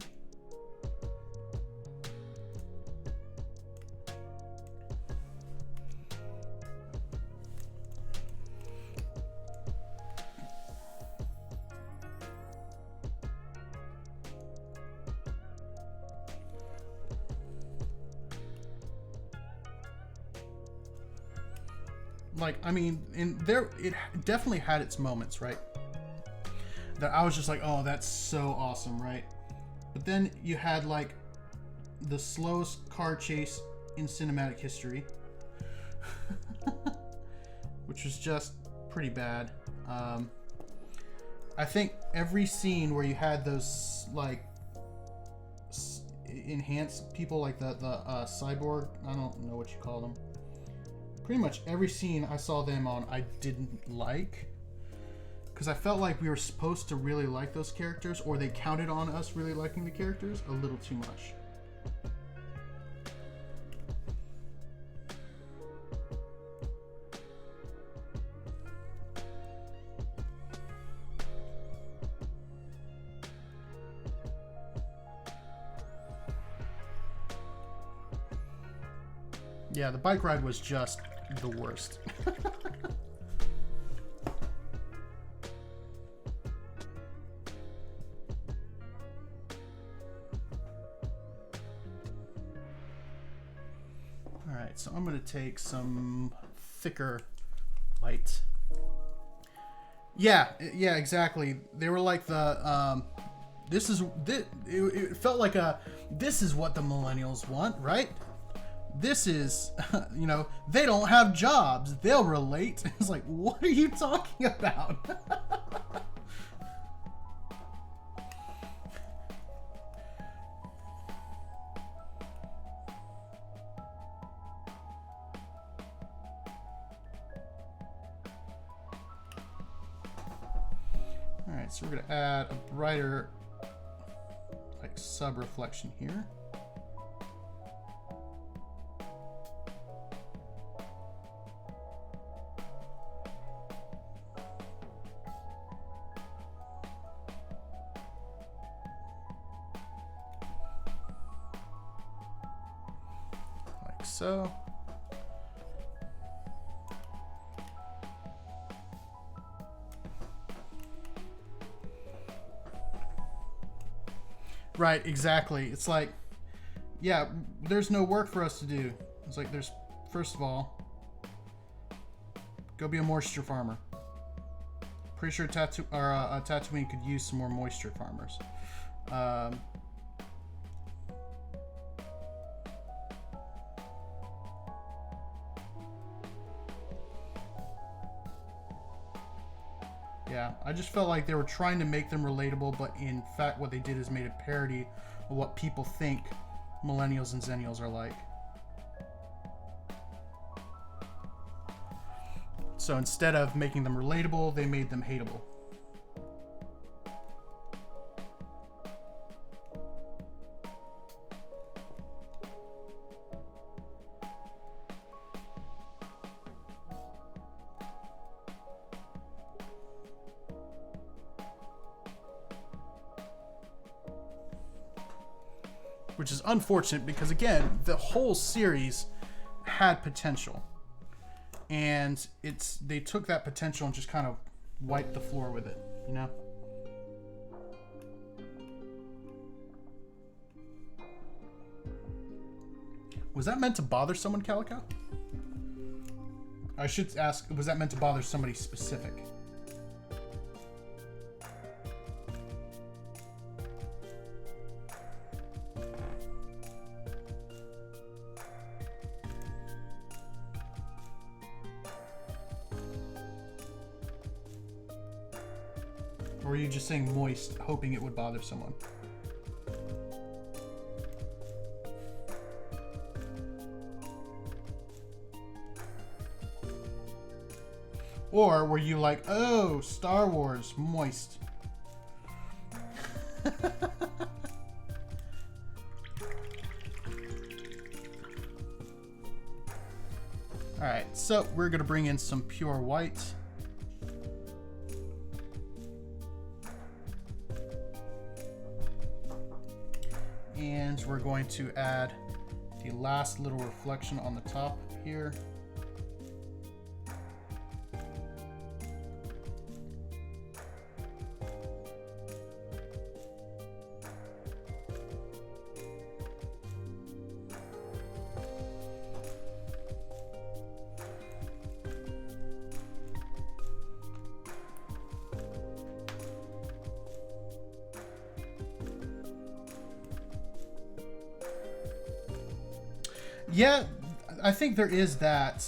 A: Like, I mean, in there, it definitely had its moments, right? That I was just like, oh, that's so awesome, right? But then you had like the slowest car chase in cinematic history, which was just pretty bad. I think every scene where you had those like enhanced people, like the cyborg, I don't know what you call them. Pretty much every scene I saw them on, I didn't like, because I felt like we were supposed to really like those characters, or they counted on us really liking the characters a little too much. Yeah, the bike ride was just the worst. Alright, so I'm going to take some thicker white. Yeah, exactly. They were like the, it felt like this is what the millennials want, right? This is, you know, they don't have jobs. They'll relate. It's like, what are you talking about? All right, so we're going to add a brighter, like, sub-reflection here. So right, exactly. It's like, yeah, there's no work for us to do. It's like, there's, first of all, go be a moisture farmer. Pretty sure Tatooine could use some more moisture farmers. Yeah, I just felt like they were trying to make them relatable, but in fact what they did is made a parody of what people think millennials and zennials are like. So instead of making them relatable, they made them hateable. Which is unfortunate because, again, the whole series had potential, and they took that potential and just kind of wiped the floor with it, you know? Was that meant to bother someone, Calico? I should ask, was that meant to bother somebody specific? Or were you just saying moist, hoping it would bother someone? Or were you like, oh, Star Wars, moist? Alright, so we're going to bring in some pure white. And we're going to add the last little reflection on the top here. Yeah, I think there is that.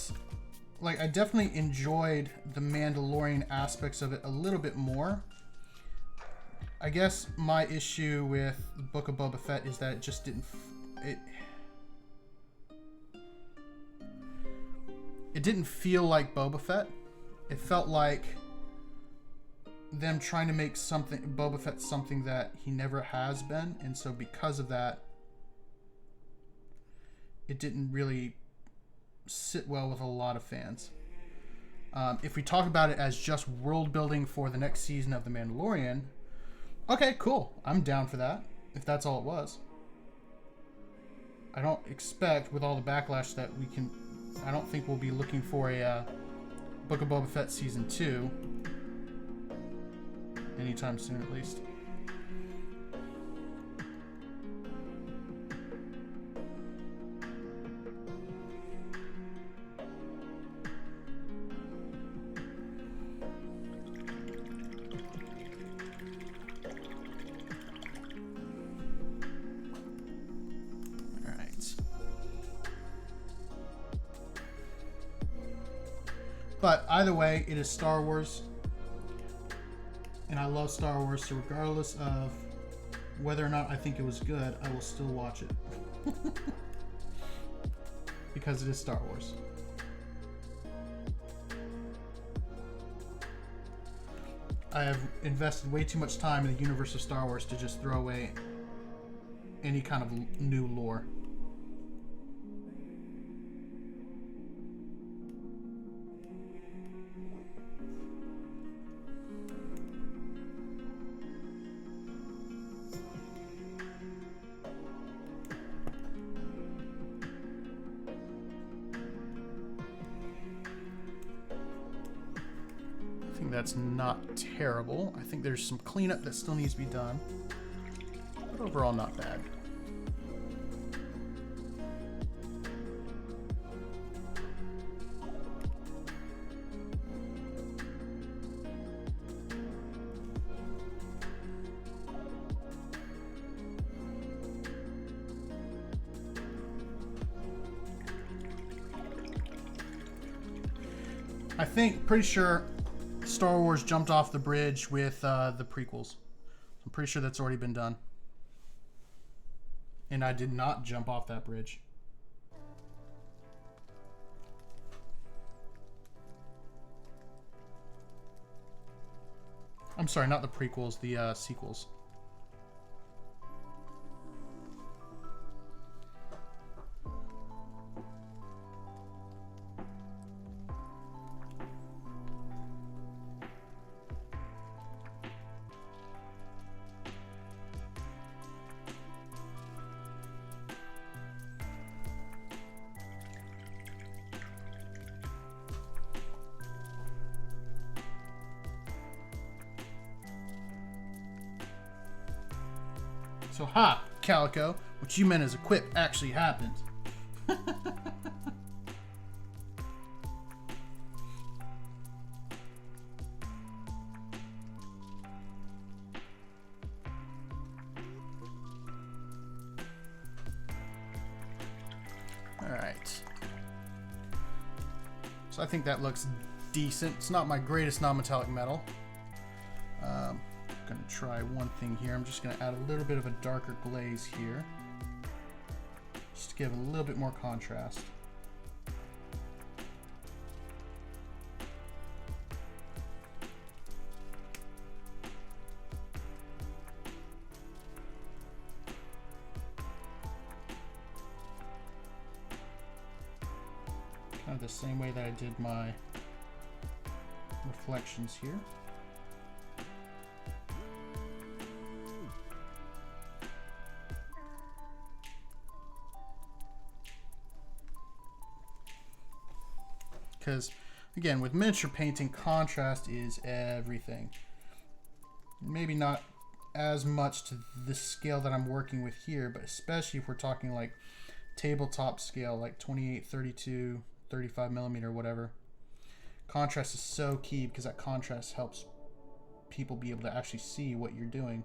A: Like, I definitely enjoyed the Mandalorian aspects of it a little bit more. I guess my issue with the Book of Boba Fett is that it just didn't... It didn't feel like Boba Fett. It felt like them trying to make Boba Fett something that he never has been, and so because of that, it didn't really sit well with a lot of fans. If we talk about it as just world building for the next season of The Mandalorian, okay, cool. I'm down for that, if that's all it was. I don't expect, with all the backlash that we can... I don't think we'll be looking for a Book of Boba Fett Season 2 anytime soon, at least. But either way, it is Star Wars. And I love Star Wars, so regardless of whether or not I think it was good, I will still watch it. Because it is Star Wars. I have invested way too much time in the universe of Star Wars to just throw away any kind of new lore. That's not terrible. I think there's some cleanup that still needs to be done, but overall not bad. I think, pretty sure Star Wars jumped off the bridge with the prequels. I'm pretty sure that's already been done. And I did not jump off that bridge. I'm sorry, not the prequels, the sequels. So, ha, Calico, what you meant as a quip actually happened. Alright. So I think that looks decent. It's not my greatest non-metallic metal. Going to try one thing here. I'm just going to add a little bit of a darker glaze here, just to give a little bit more contrast. Kind of the same way that I did my reflections here. Because, again, with miniature painting, contrast is everything. Maybe not as much to the scale that I'm working with here, but especially if we're talking like tabletop scale, like 28, 32, 35 millimeter, whatever. Contrast is so key because that contrast helps people be able to actually see what you're doing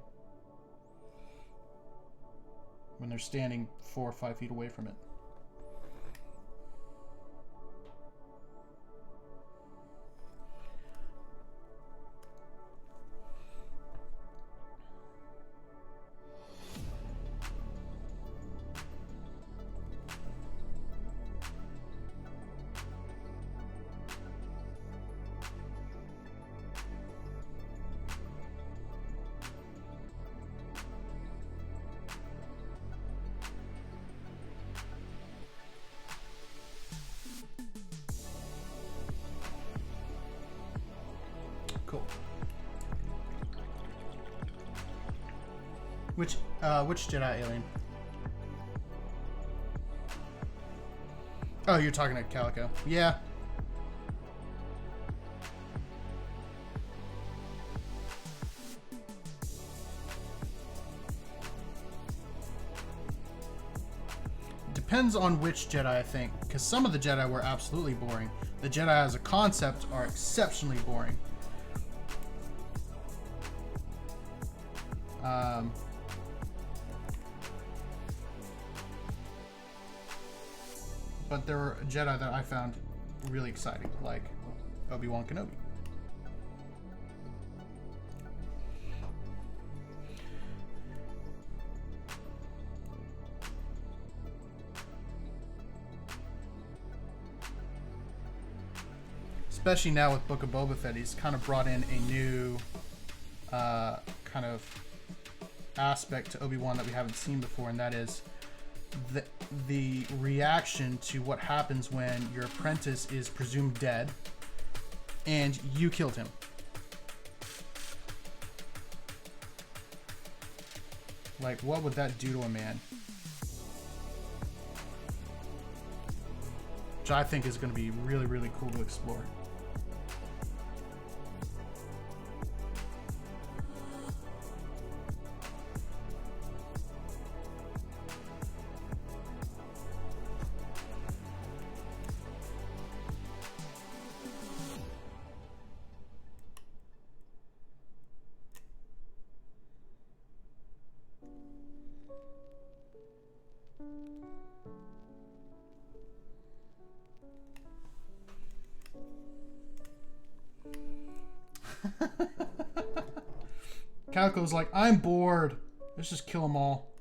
A: when they're standing 4 or 5 feet away from it. Cool. Which Jedi alien? Oh, you're talking to Calico. Yeah. Depends on which Jedi, I think, because some of the Jedi were absolutely boring. The Jedi as a concept are exceptionally boring. But there were Jedi that I found really exciting, like Obi-Wan Kenobi. Especially now with Book of Boba Fett, he's kind of brought in a new kind of aspect to Obi-Wan that we haven't seen before, and that is the reaction to what happens when your apprentice is presumed dead and you killed him. Like, what would that do to a man? Which I think is going to be really, really cool to explore. Calico's like, I'm bored. Let's just kill them all.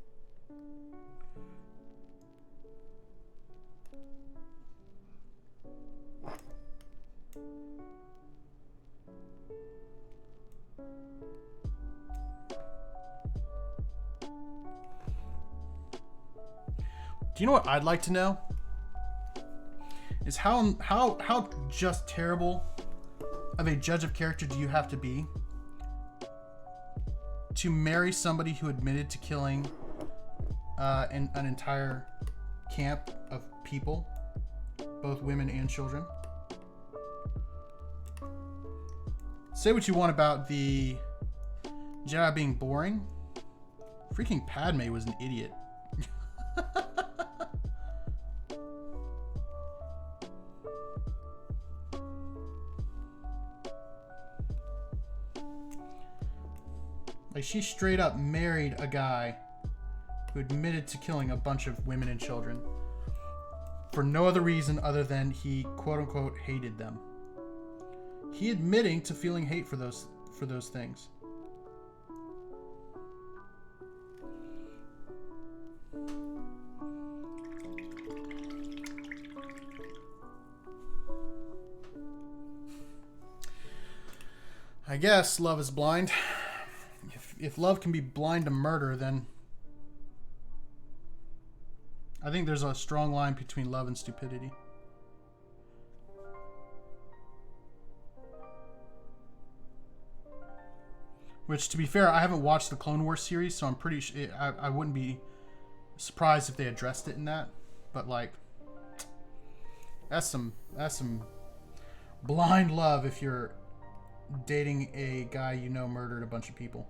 A: Do you know what I'd like to know? Is how just terrible of a judge of character do you have to be to marry somebody who admitted to killing an entire camp of people, both women and children? Say what you want about the Jedi being boring. Freaking Padme was an idiot. Like, she straight up married a guy who admitted to killing a bunch of women and children for no other reason other than he quote-unquote hated them. He admitting to feeling hate for those things. I guess love is blind. If love can be blind to murder, then I think there's a strong line between love and stupidity. Which, to be fair, I haven't watched the Clone Wars series, so I'm pretty sure I wouldn't be surprised if they addressed it in that. But like, that's some blind love if you're dating a guy you know murdered a bunch of people.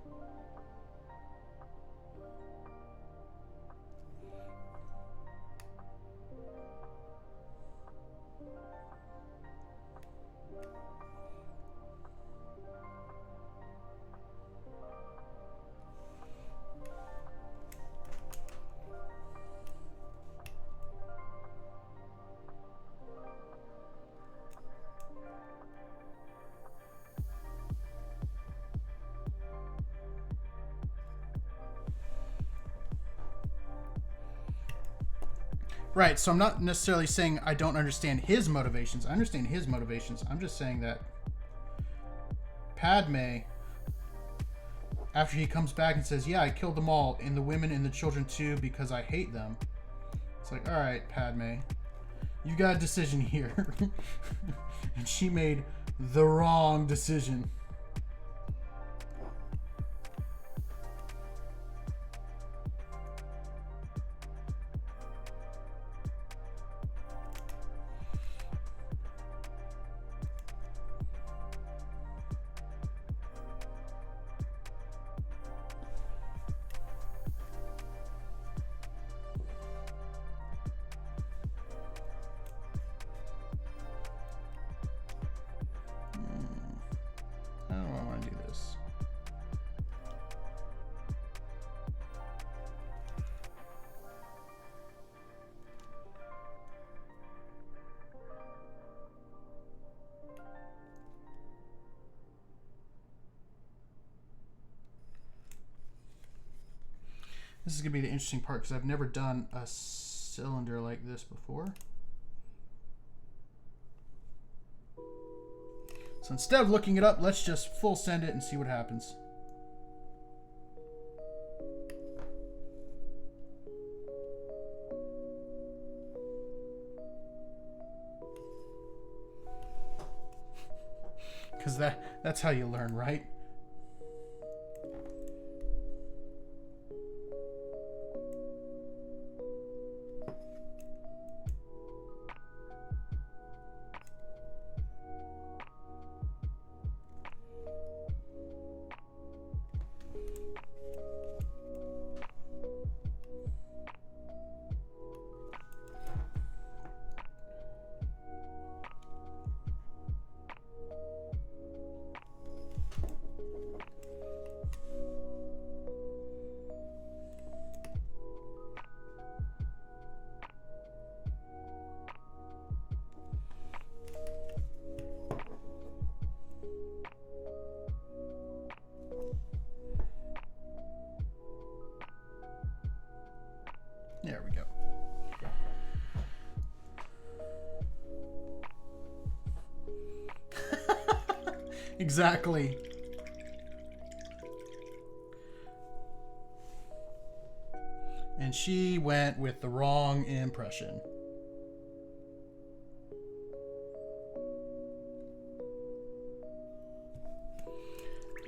A: Right, so I'm not necessarily saying I don't understand his motivations. I understand his motivations. I'm just saying that Padme, after he comes back and says, yeah, I killed them all, and the women and the children too, because I hate them. It's like, all right, Padme, you got a decision here. And she made the wrong decision. This is going to be the interesting part because I've never done a cylinder like this before. So instead of looking it up, let's just full send it and see what happens. Because that's how you learn, right? There we go. Exactly. And she went with the wrong impression.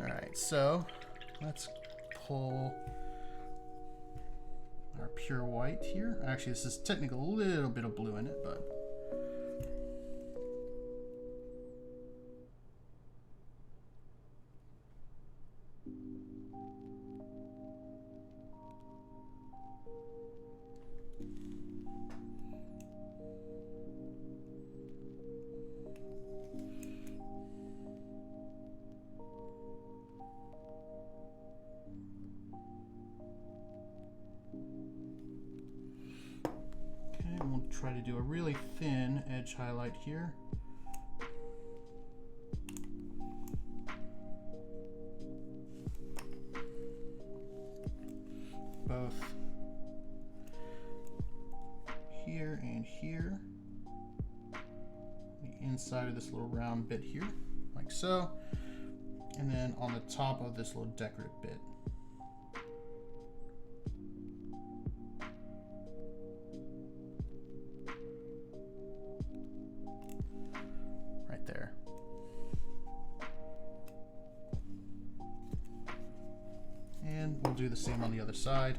A: All right, so let's pull our pure white here. Actually, this is technically a little bit of blue in it, but try to do a really thin edge highlight here. Both here and here. The inside of this little round bit here, like so. And then on the top of this little decorative bit. There. And we'll do the same on the other side.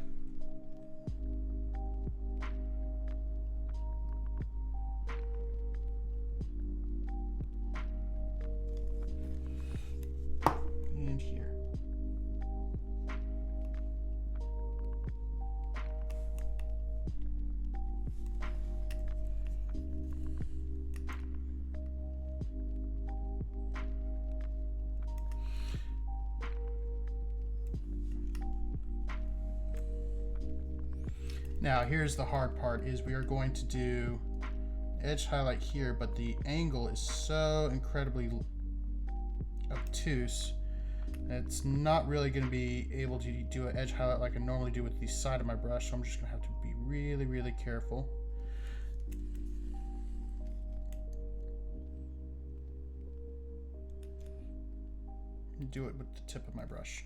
A: And here. Now here's the hard part, is we are going to do edge highlight here, but the angle is so incredibly obtuse that it's not really going to be able to do an edge highlight like I normally do with the side of my brush, so I'm just going to have to be really, really careful. And do it with the tip of my brush,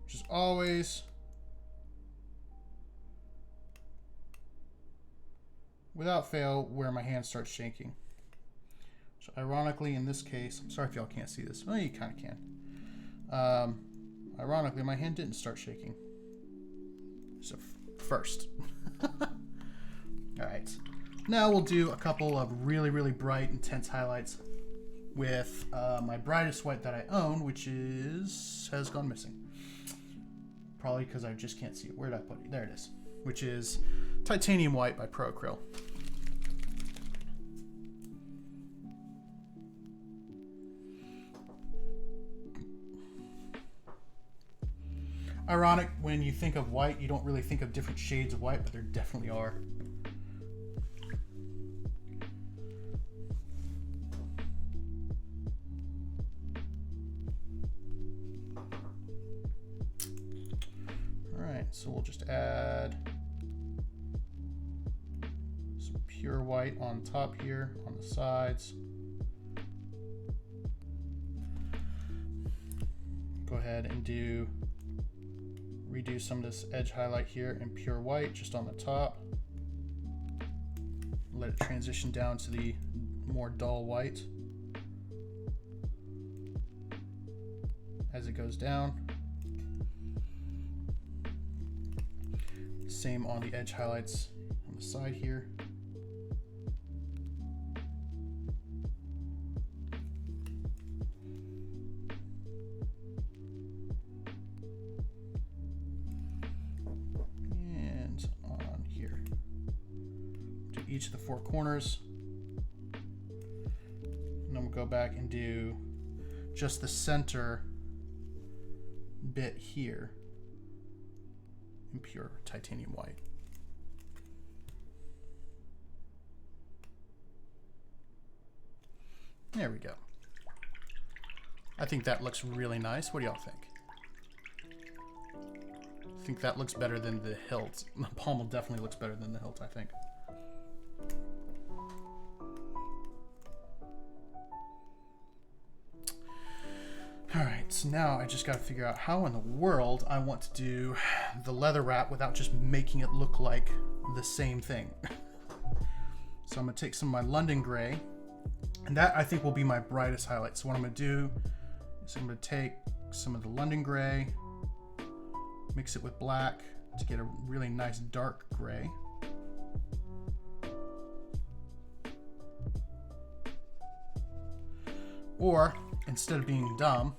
A: which is always without fail where my hand starts shaking. So ironically, in this case, I'm sorry if y'all can't see this. Well, you kind of can. Ironically, my hand didn't start shaking. So first. All right. Now we'll do a couple of really, really bright, intense highlights with my brightest white that I own, which has gone missing. Probably because I just can't see it. Where did I put it? There it is. Which is Titanium White by Pro Acryl. Ironic, when you think of white, you don't really think of different shades of white, but there definitely are. All right, So we'll just add some pure white on top here, on the sides. Go ahead and redo some of this edge highlight here in pure white just on the top. Let it transition down to the more dull white as it goes down. Same on the edge highlights on the side here. And on here. Do each of the four corners. And then we'll go back and do just the center bit here in pure titanium white. There we go. I think that looks really nice. What do y'all think? I think that looks better than the hilt. The pommel definitely looks better than the hilt, I think. Alright, so now I just got to figure out how in the world I want to do the leather wrap without just making it look like the same thing. So I'm going to take some of my London Gray, and that I think will be my brightest highlight. So what I'm going to do is I'm going to take some of the London Gray, mix it with black to get a really nice dark gray. Or, instead of being dumb,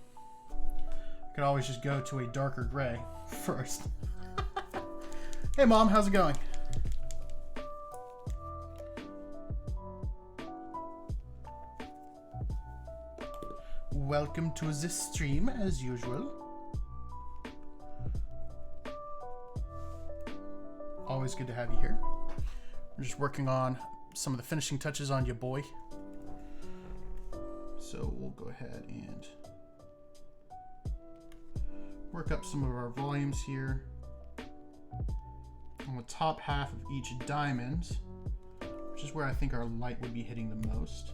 A: I could always just go to a darker gray first. Hey Mom, how's it going? Welcome to this stream as usual. Always good to have you here. We're just working on some of the finishing touches on your boy. So we'll go ahead and work up some of our volumes here on the top half of each diamond, which is where I think our light would be hitting the most.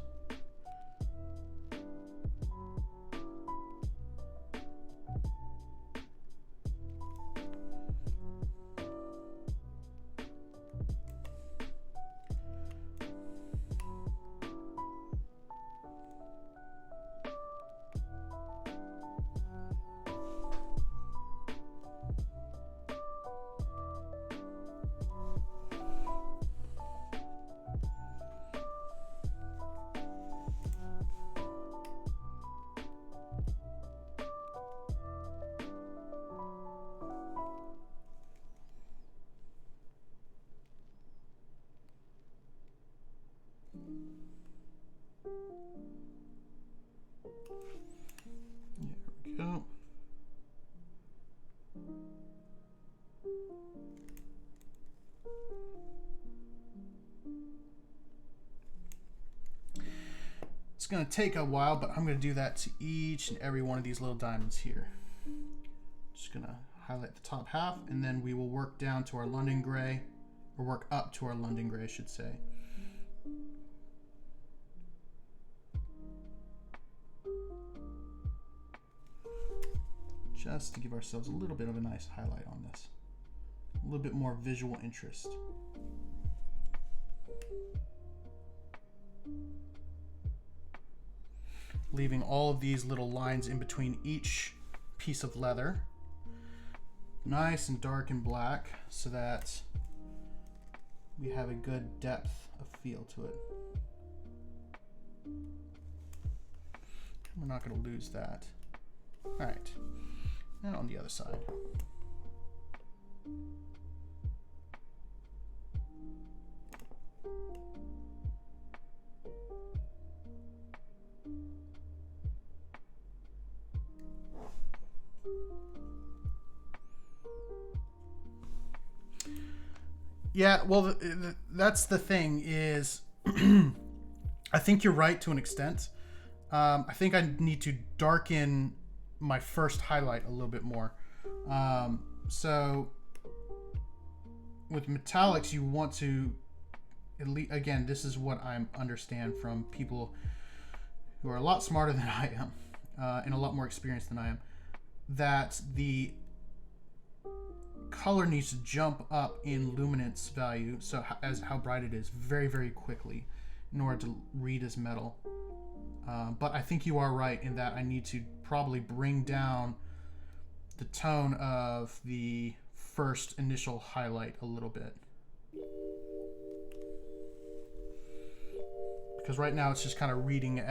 A: There we go. It's going to take a while, but I'm going to do that to each and every one of these little diamonds here. Just going to highlight the top half, and then we will work down to our London Gray, or work up to our London Gray, I should say. Just to give ourselves a little bit of a nice highlight on this. A little bit more visual interest. Leaving all of these little lines in between each piece of leather nice and dark and black so that we have a good depth of feel to it. We're not going to lose that. All right. And on the other side. Yeah, well, that's the thing is, I think you're right to an extent. I think I need to darken my first highlight a little bit more. So with metallics, you want to, at least, again, this is what I understand from people who are a lot smarter than I am, and a lot more experienced than I am, that the color needs to jump up in luminance value, so as how bright it is, very, very quickly, in order to read as metal. But I think you are right in that I need to probably bring down the tone of the first initial highlight a little bit. Because right now it's just kind of reading.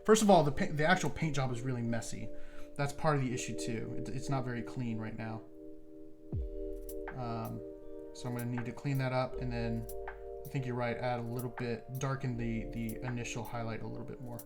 A: First of all, the actual paint job is really messy. That's part of the issue too. It's not very clean right now. So I'm going to need to clean that up, and then I think you're right, add a little bit, darken the initial highlight a little bit more.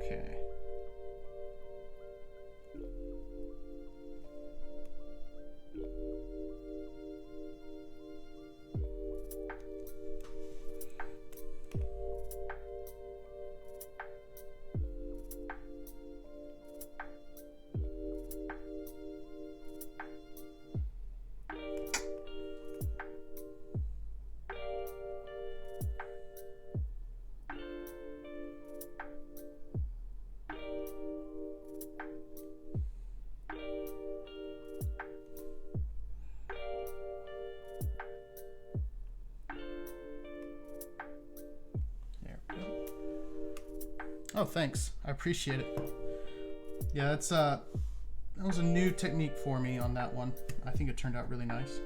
A: Okay. Oh, thanks. I appreciate it. Yeah, that was a new technique for me on that one. I think it turned out really nice.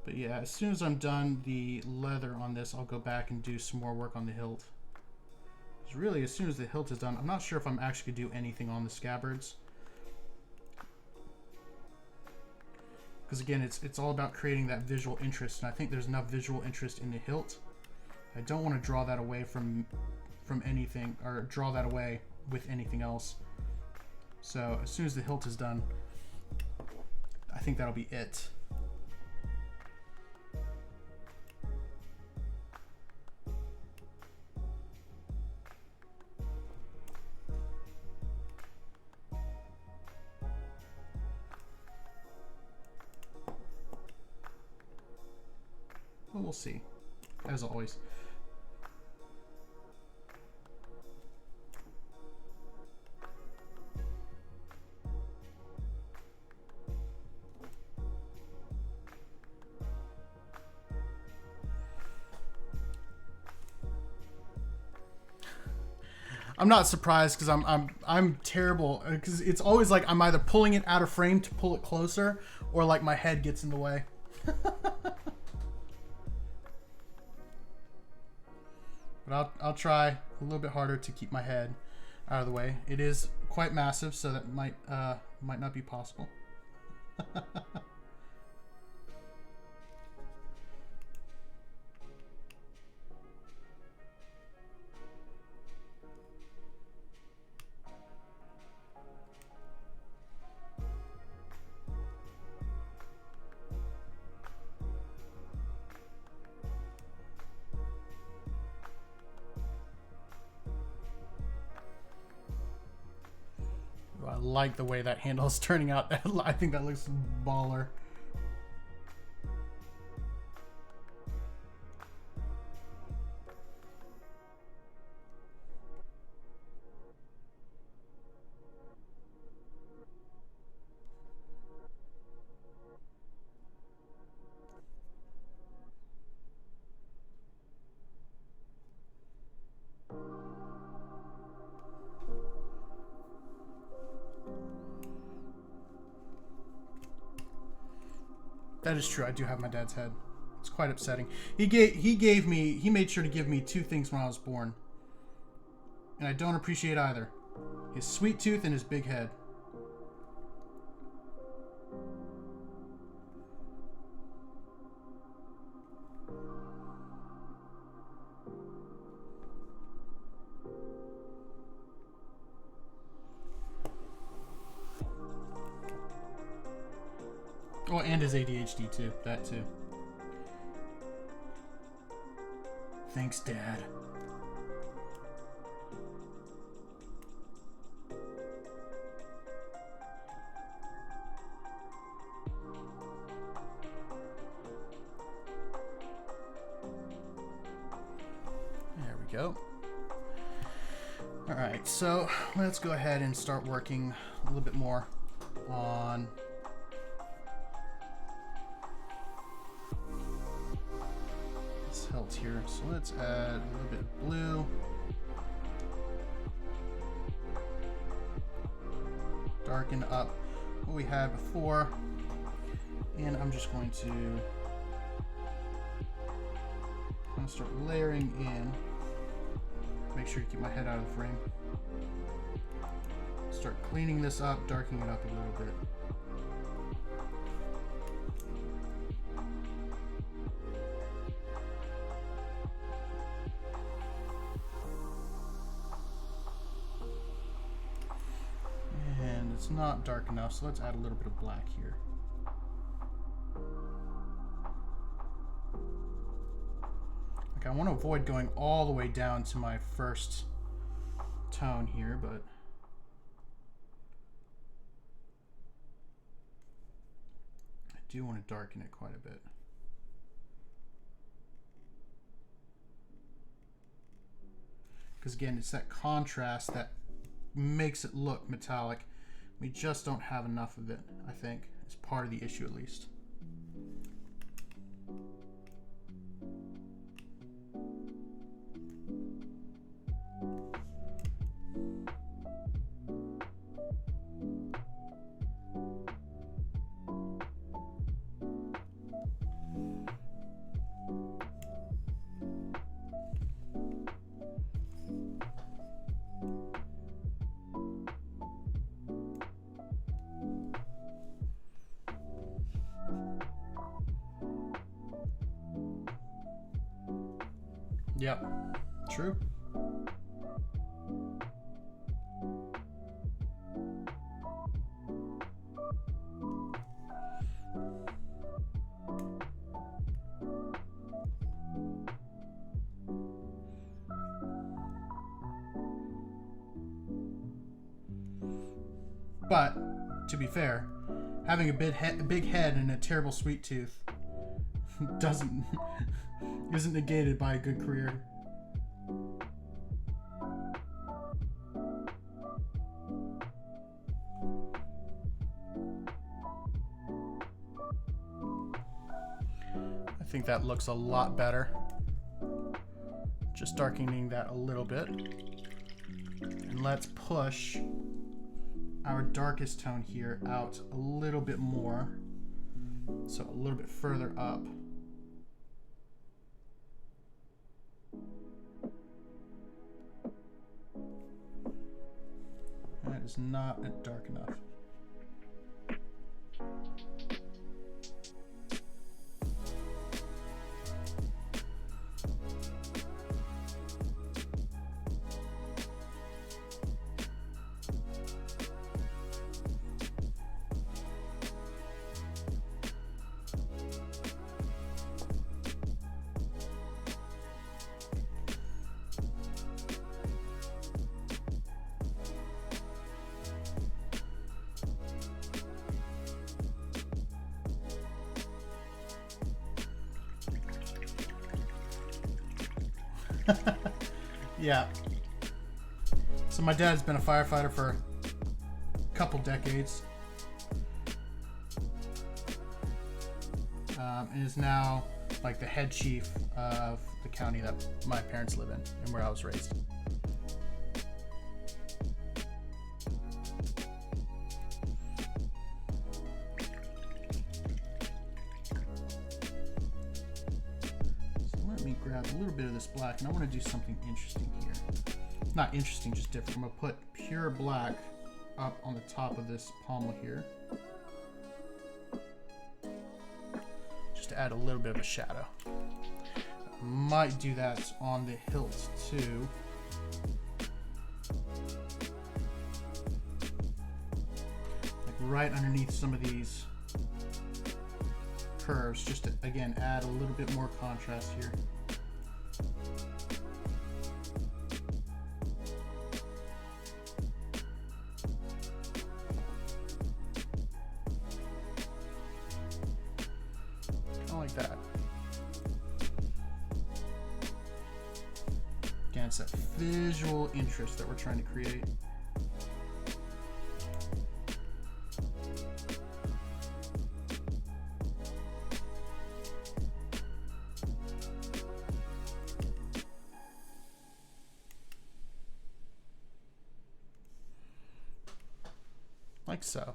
A: But yeah, as soon as I'm done the leather on this, I'll go back and do some more work on the hilt. Because really, as soon as the hilt is done, I'm not sure if I'm actually going to do anything on the scabbards. Because again, it's all about creating that visual interest, and I think there's enough visual interest in the hilt. I don't want to draw that away from anything, or draw that away with anything else. So as soon as the hilt is done, I think that'll be it. Well, we'll see, as always. I'm not surprised because I'm terrible, because it's always like I'm either pulling it out of frame to pull it closer, or like my head gets in the way. But I'll try a little bit harder to keep my head out of the way. It is quite massive, so that might not be possible. I like the way that handle is turning out. I think that looks baller. That is true. I do have my dad's head. It's quite upsetting. He made sure to give me 2 things when I was born. And I don't appreciate either. His sweet tooth and his big head. Oh, and his ADHD too. That too. Thanks, Dad. There we go. All right, so let's go ahead and start working a little bit more on this hilt here. So let's add a little bit of blue. Darken up what we had before. And I'm just going to start layering in. Make sure to keep my head out of the frame. Start cleaning this up, darkening it up a little bit. And it's not dark enough, so let's add a little bit of black here. I want to avoid going all the way down to my first tone here, but I do want to darken it quite a bit. Because again, it's that contrast that makes it look metallic. We just don't have enough of it, I think. It's part of the issue at least. Yep, true. But, to be fair, having a big head and a terrible sweet tooth isn't negated by a good career. I think that looks a lot better. Just darkening that a little bit. And let's push our darkest tone here out a little bit more. So a little bit further up. That is not dark enough. Yeah. So my dad's been a firefighter for a couple decades. And is now like the head chief of the county that my parents live in and where I was raised. little bit of this black, and I want to do something interesting here. Not interesting, just different. I'm going to put pure black up on the top of this pommel here. Just to add a little bit of a shadow. Might do that on the hilt too. Like right underneath some of these curves, just to, again, add a little bit more contrast here. Kind of like that. Again, it's that visual interest that we're trying to create. Like so.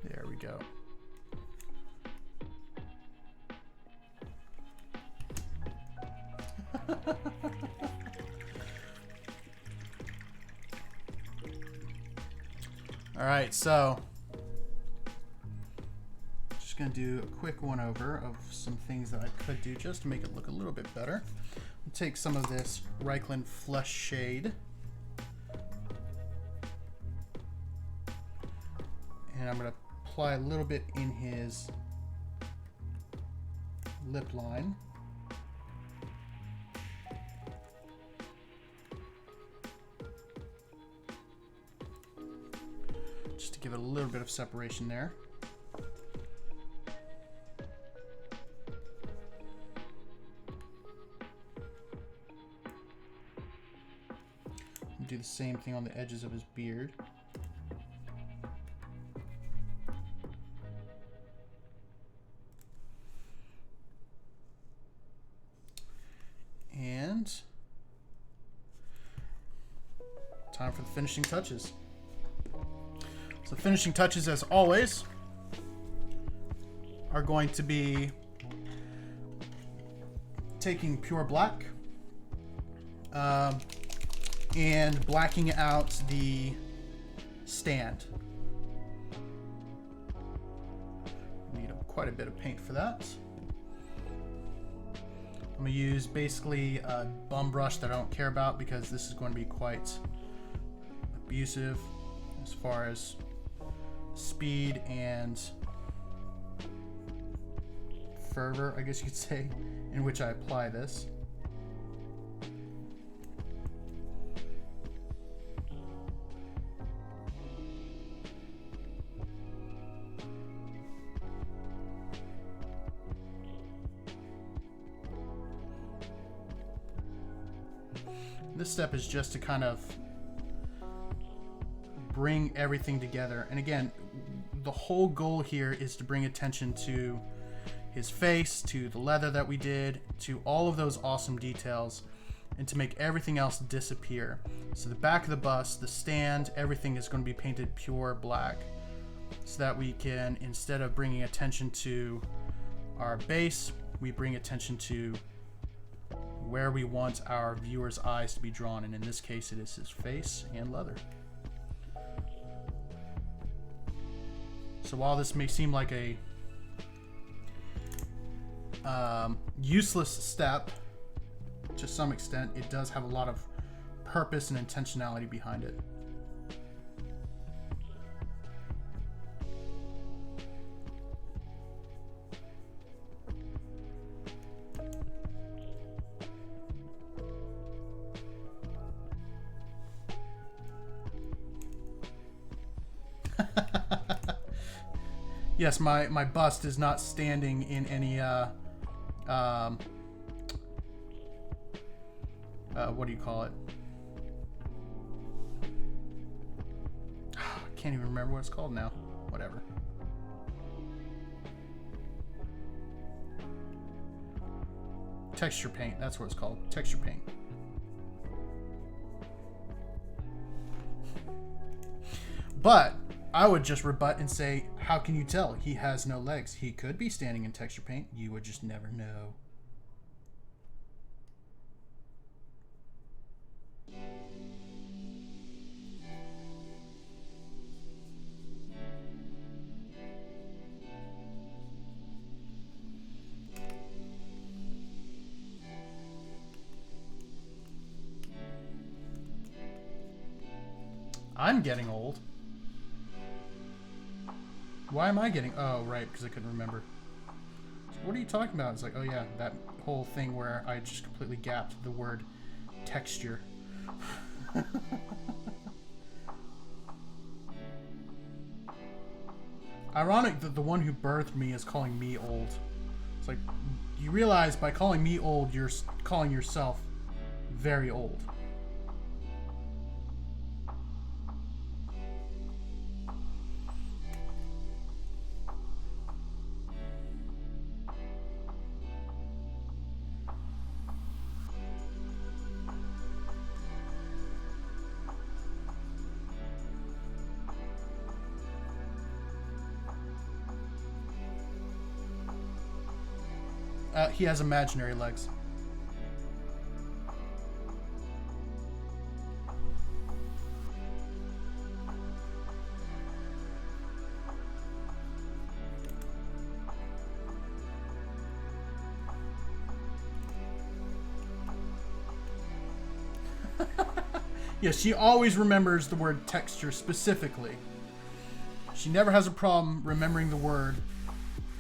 A: There we go. All right, so just gonna do a quick one over of some things that I could do just to make it look a little bit better. I'll take some of this Reikland Flesh Shade, and I'm gonna apply a little bit in his lip line. Just to give it a little bit of separation there. Do the same thing on the edges of his beard. And time for the finishing touches. So finishing touches, as always, are going to be taking pure black and blacking out the stand. Need quite a bit of paint for that. I'm going to use basically a bum brush that I don't care about because this is going to be quite abusive as far as speed and fervor, I guess you could say, in which I apply this. This step is just to kind of bring everything together. And again, the whole goal here is to bring attention to his face, to the leather that we did, to all of those awesome details, and to make everything else disappear. So the back of the bust, the stand, everything is going to be painted pure black so that we can, instead of bringing attention to our base, we bring attention to where we want our viewer's eyes to be drawn, and in this case it is his face and leather. So while this may seem like a useless step to some extent, it does have a lot of purpose and intentionality behind it. Yes, my bust is not standing in any what do you call it? I can't even remember what it's called now. Whatever. Texture paint, that's what it's called. Texture paint. But I would just rebut and say, how can you tell? He has no legs. He could be standing in texture paint. You would just never know. I'm getting old. Why am I getting... Oh, right, because I couldn't remember. What are you talking about? It's like, oh yeah, that whole thing where I just completely gapped the word texture. Ironic that the one who birthed me is calling me old. It's like, you realize by calling me old, you're calling yourself very old. He has imaginary legs. Yes, she always remembers the word texture specifically. She never has a problem remembering the word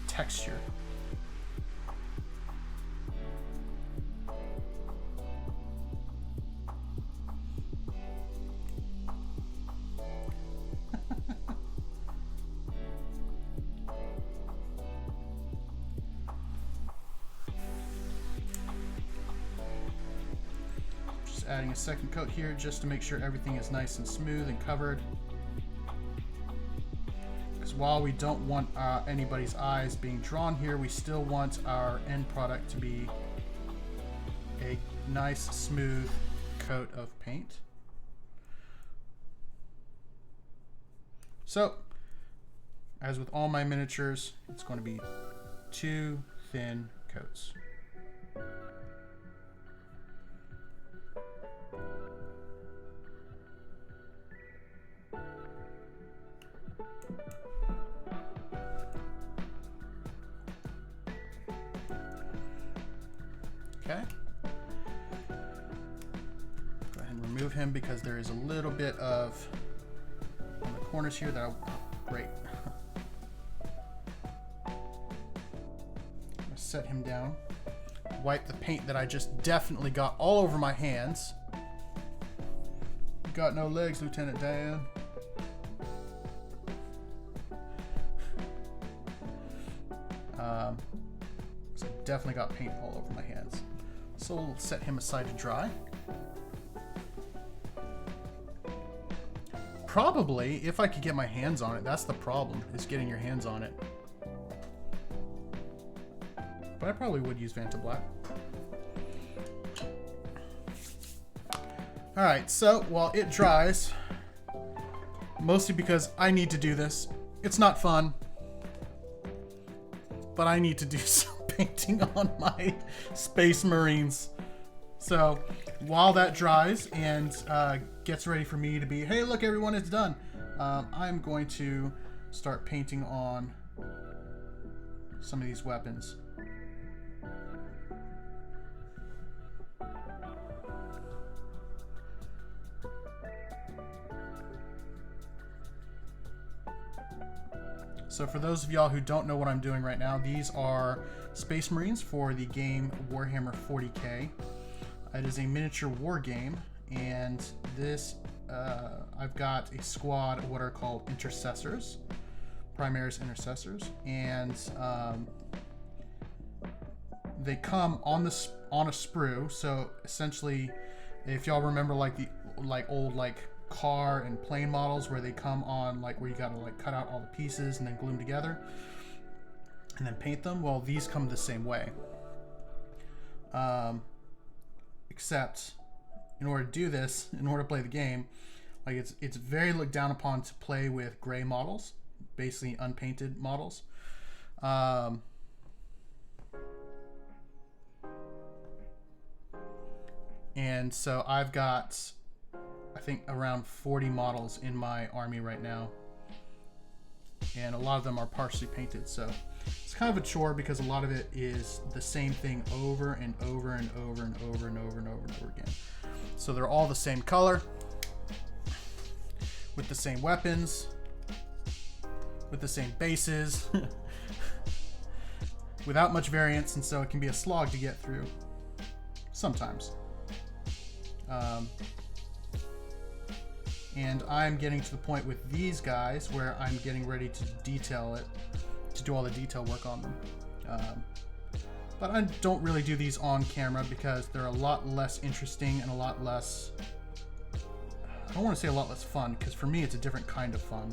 A: texture. Adding a second coat here just to make sure everything is nice and smooth and covered. Because while we don't want anybody's eyes being drawn here, we still want our end product to be a nice smooth coat of paint. So, as with all my miniatures, it's going to be 2 thin coats. Okay. Go ahead and remove him because there is a little bit of on the corners here that I'll, great. I'm gonna set him down. Wipe the paint that I just definitely got all over my hands. You got no legs, Lieutenant Dan. So definitely got paint all over my hands. So we'll set him aside to dry. Probably, if I could get my hands on it, that's the problem, is getting your hands on it. But I probably would use Vantablack. Alright, so while it dries, mostly because I need to do this, it's not fun, but I need to do some painting on my Space Marines. So while that dries and gets ready for me to be, hey look everyone, it's done, I'm going to start painting on some of these weapons. So for those of y'all who don't know what I'm doing right now, these are Space Marines for the game Warhammer 40K. It is a miniature war game, and this, I've got a squad of what are called intercessors. Primaris Intercessors, and they come on a sprue. So essentially, if y'all remember like the old car and plane models where they come on where you gotta cut out all the pieces and then glue them together and then paint them, well, these come the same way, except in order to do this, in order to play the game, it's very looked down upon to play with gray models, basically unpainted models. And so I've got, I think, around 40 models in my army right now, and a lot of them are partially painted, so it's kind of a chore because a lot of it is the same thing over and over and over and over and over and over and over again. So they're all the same color, with the same weapons, with the same bases, without much variance, and so it can be a slog to get through sometimes. And I'm getting to the point with these guys where I'm getting ready to detail it, to do all the detail work on them. But I don't really do these on camera because they're a lot less interesting and a lot less, I don't want to say a lot less fun, because for me it's a different kind of fun.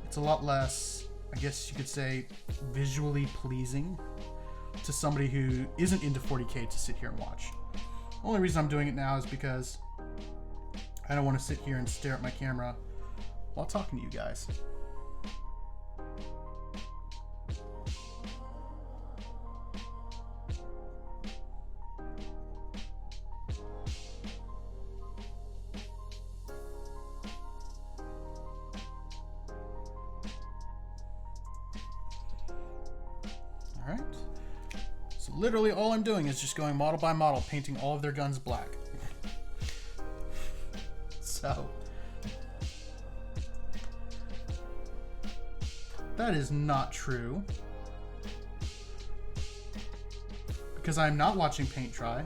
A: It's a lot less, I guess you could say, visually pleasing to somebody who isn't into 40K to sit here and watch. The only reason I'm doing it now is because I don't want to sit here and stare at my camera while talking to you guys. All right. So literally all I'm doing is just going model by model, painting all of their guns black. So that is not true, because I'm not watching paint dry.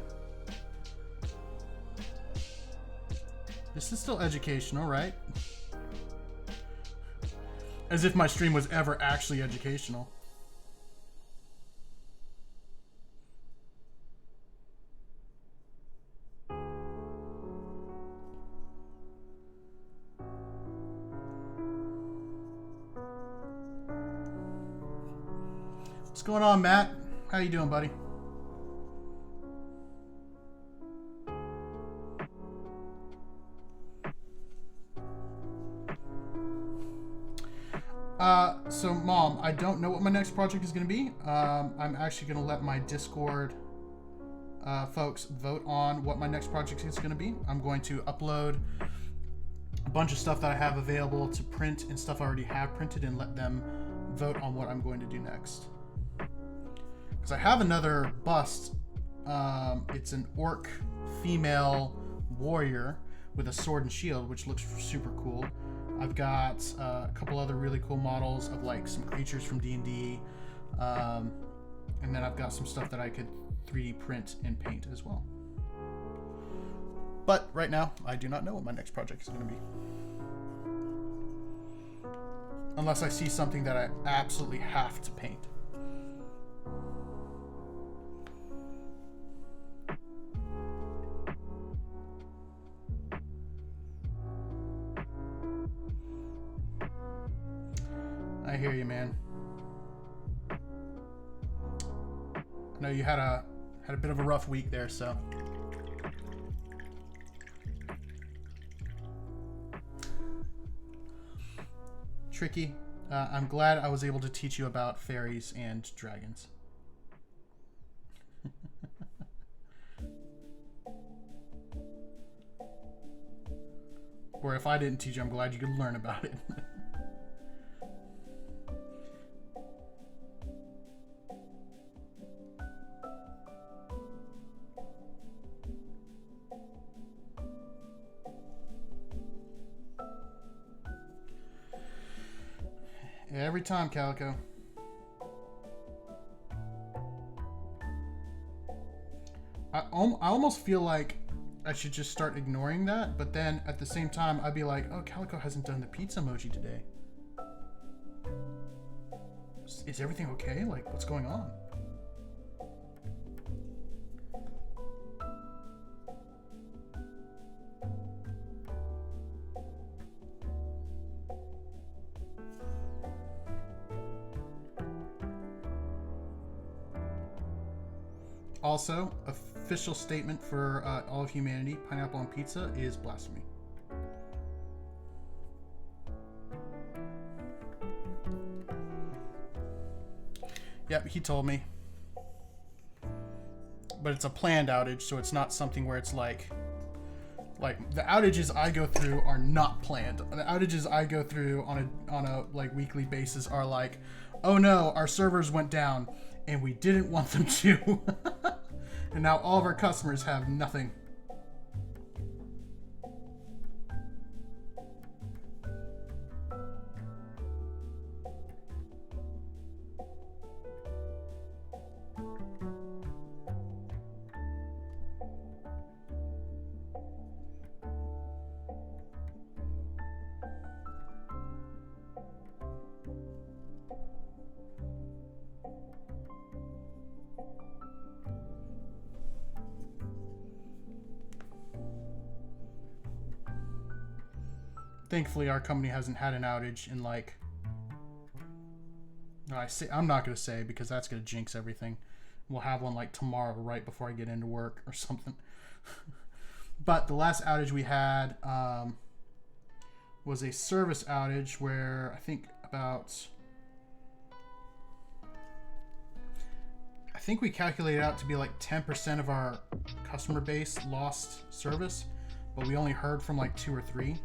A: This is still educational, right? As if my stream was ever actually educational. What's going on, Matt? How you doing, buddy? So Mom, I don't know what my next project is going to be. I'm actually going to let my Discord folks vote on what my next project is going to be. I'm going to upload a bunch of stuff that I have available to print and stuff I already have printed and let them vote on what I'm going to do next. Because I have another bust. It's an orc female warrior with a sword and shield, which looks super cool. I've got a couple other really cool models of some creatures from D&D, and then I've got some stuff that I could 3D print and paint as well. But right now, I do not know what my next project is going to be. Unless I see something that I absolutely have to paint. I hear you, man. I know you had a bit of a rough week there, so. Tricky. I'm glad I was able to teach you about fairies and dragons. Or if I didn't teach you, I'm glad you could learn about it. Every time, Calico. I almost feel like I should just start ignoring that. But then at the same time, I'd be like, oh, Calico hasn't done the pizza emoji today. Is everything okay? Like, what's going on? Also, official statement for all of humanity, pineapple on pizza is blasphemy. Yep, he told me. But it's a planned outage, so it's not something where it's like the outages I go through are not planned. The outages I go through on a like weekly basis are like, oh no, our servers went down and we didn't want them to. And now all of our customers have nothing. Thankfully, our company hasn't had an outage in like... I'm not going to say because that's going to jinx everything. We'll have one like tomorrow right before I get into work or something. But the last outage we had was a service outage where I think we calculated out to be like 10% of our customer base lost service, but we only heard from like 2 or 3.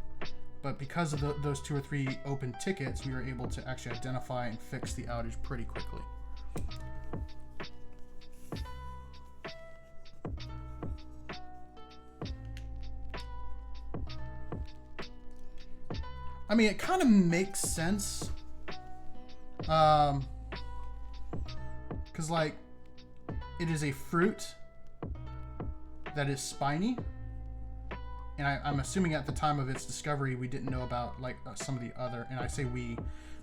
A: But because of those 2 or 3 open tickets, we were able to actually identify and fix the outage pretty quickly. I mean, it kind of makes sense. Because, like, it is a fruit that is spiny. And I'm assuming at the time of its discovery, we didn't know about like some of the other, and I say we,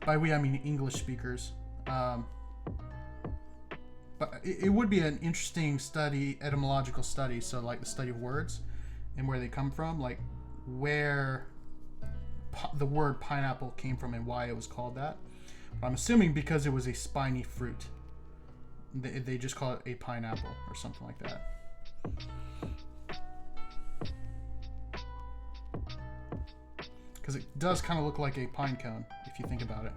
A: by we I mean English speakers. But it would be an interesting study, etymological study. So like the study of words and where they come from, like where the word pineapple came from and why it was called that. But I'm assuming because it was a spiny fruit, they just call it a pineapple or something like that. Because it does kind of look like a pine cone, if you think about it.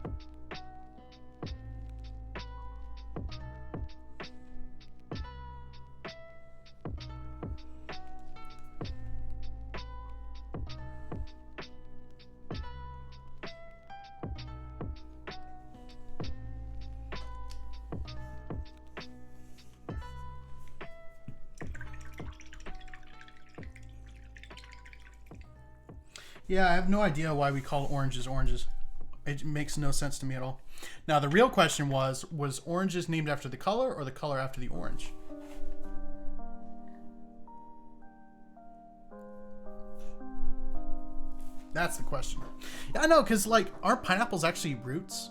A: Yeah, I have no idea why we call oranges oranges. It makes no sense to me at all. Now, the real question was oranges named after the color or the color after the orange? That's the question. Yeah, I know, because, like, aren't pineapples actually roots?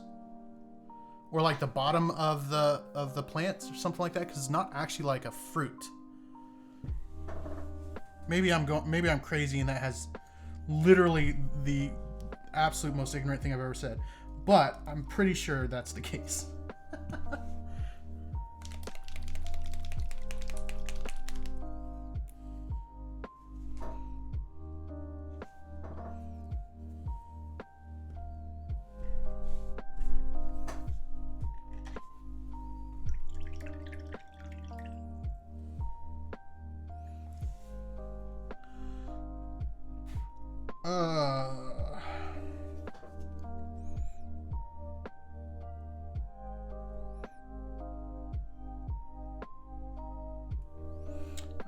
A: Or, like, the bottom of the plant or something like that? Because it's not actually, like, a fruit. Maybe I'm crazy and that has... literally the absolute most ignorant thing I've ever said, but I'm pretty sure that's the case.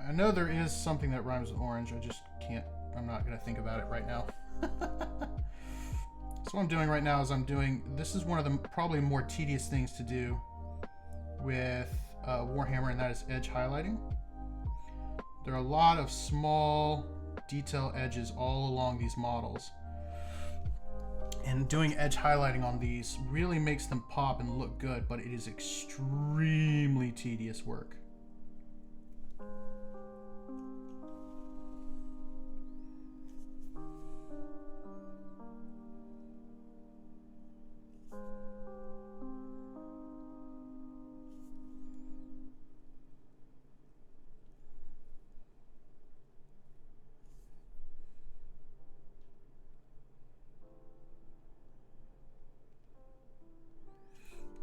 A: I know there is something that rhymes with orange. I just can't. I'm not going to think about it right now. So what I'm doing right now is this is one of the probably more tedious things to do with Warhammer, and that is edge highlighting. There are a lot of small detail edges all along these models. And doing edge highlighting on these really makes them pop and look good, but it is extremely tedious work.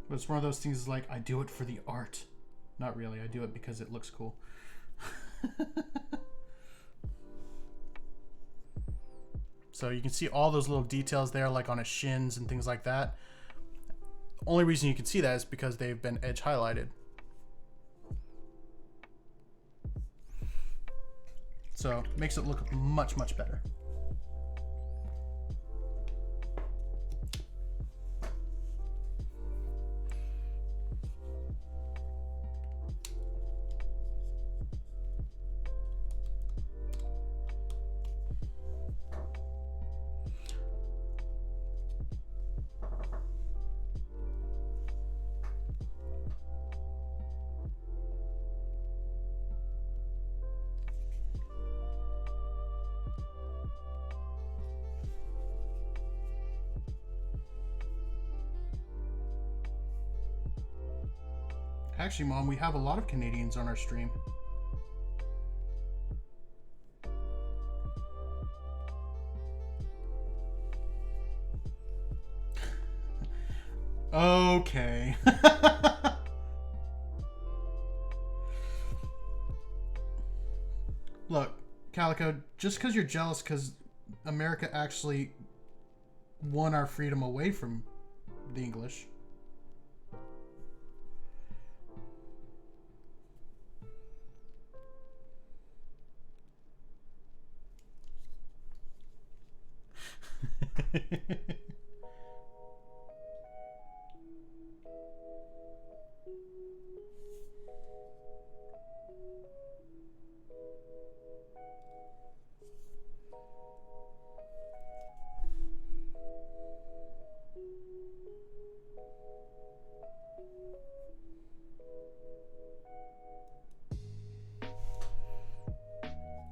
A: But it's one of those things like, I do it for the art. Not really, I do it because it looks cool. So you can see all those little details there, like on his shins and things like that. Only reason you can see that is because they've been edge highlighted. So it makes it look much, much better. Actually, Mom, we have a lot of Canadians on our stream. Okay. Look, Calico, just because you're jealous because America actually won our freedom away from the English.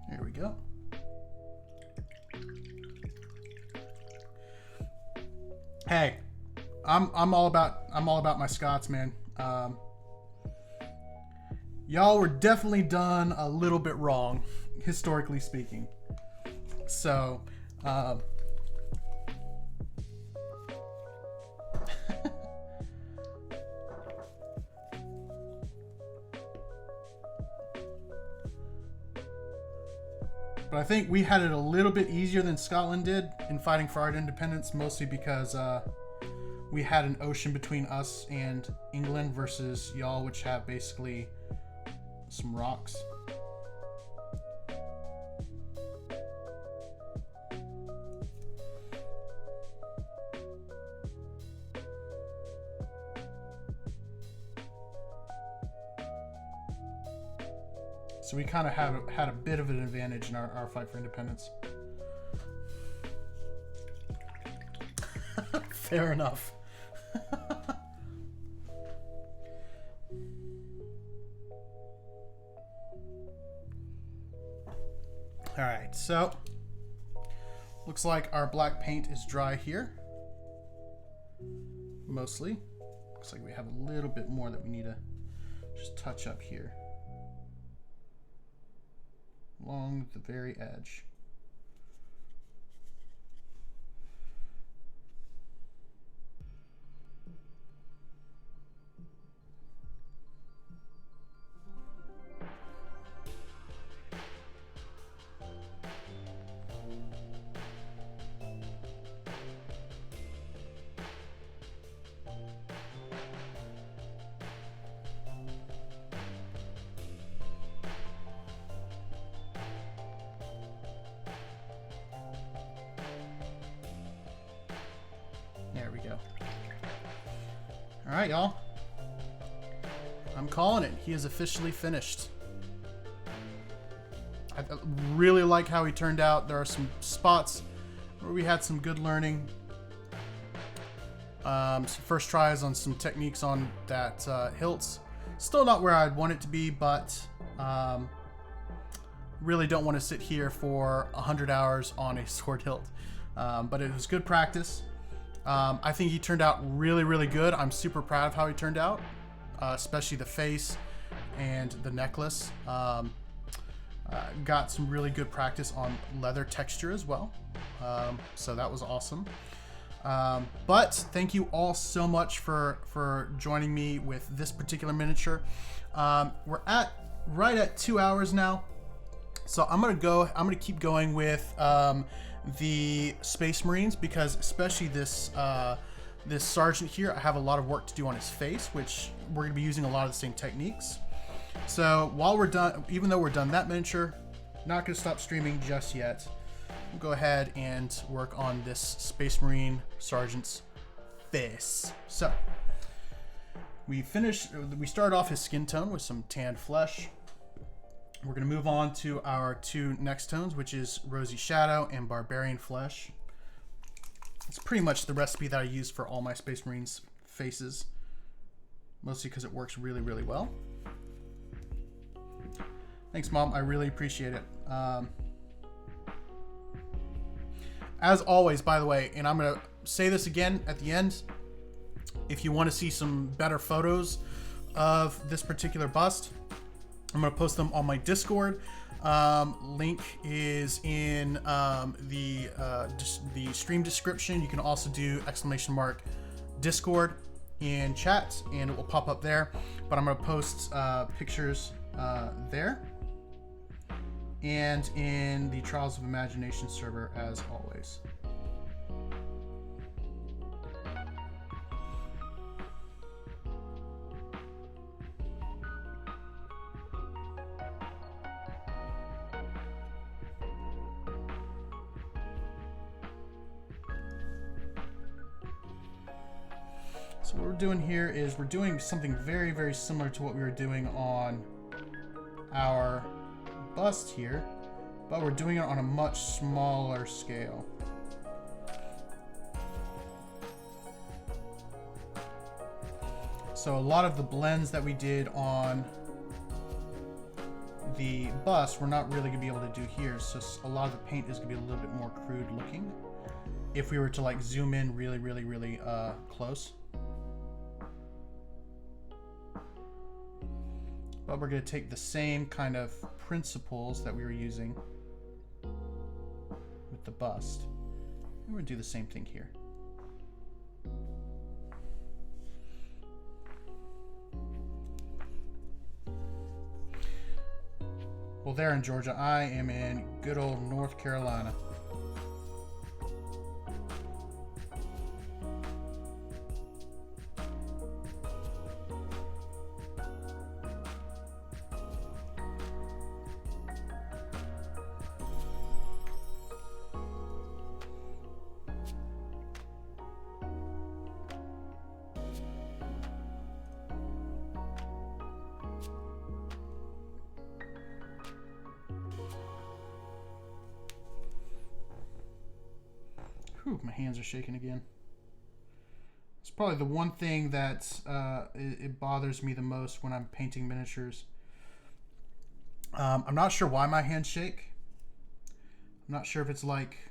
A: There we go. Hey, I'm all about my Scots, man. Y'all were definitely done a little bit wrong, historically speaking. So, but I think we had it a little bit easier than Scotland did in fighting for our independence, mostly because we had an ocean between us and England versus y'all, which have basically some rocks. So we kind of had a bit of an advantage in our fight for independence. Fair enough. All right, so looks like our black paint is dry here. Mostly. Looks like we have a little bit more that we need to just touch up here. Along the very edge. There we go. All right, y'all. I'm calling it. He is officially finished. I really like how he turned out. There are some spots where we had some good learning. Some first tries on some techniques on that hilts. Still not where I'd want it to be, but really don't want to sit here for 100 hours on a sword hilt. But it was good practice. I think he turned out really, really good. I'm super proud of how he turned out, especially the face and the necklace. Got some really good practice on leather texture as well. So that was awesome. But thank you all so much for joining me with this particular miniature. We're right at 2 hours now. So I'm gonna keep going with the Space Marines, because especially this sergeant here, I have a lot of work to do on his face, which we're gonna be using a lot of the same techniques. So while we're done, even though we're done that miniature, not gonna stop streaming just yet. We'll go ahead and work on this Space Marine sergeant's face. So we started off his skin tone with some tanned flesh. We're going to move on to our two next tones, which is Rosy Shadow and Barbarian Flesh. It's pretty much the recipe that I use for all my Space Marines faces, mostly because it works really, really well. Thanks, Mom. I really appreciate it. As always, by the way, and I'm going to say this again at the end, if you want to see some better photos of this particular bust, I'm going to post them on my Discord. Link is in the stream description. You can also do !Discord in chat and it will pop up there. But I'm going to post pictures there and in the Trials of Imagination server as always. So what we're doing here is we're doing something very, very similar to what we were doing on our bust here, but we're doing it on a much smaller scale. So a lot of the blends that we did on the bust, we're not really gonna be able to do here. So a lot of the paint is gonna be a little bit more crude looking if we were to like zoom in really, really, really close. But we're going to take the same kind of principles that we were using with the bust. And we're going to do the same thing here. Well, there in Georgia, I am in good old North Carolina. Whew, my hands are shaking again. It's probably the one thing that it bothers me the most when I'm painting miniatures. I'm not sure why my hands shake. I'm not sure if it's like,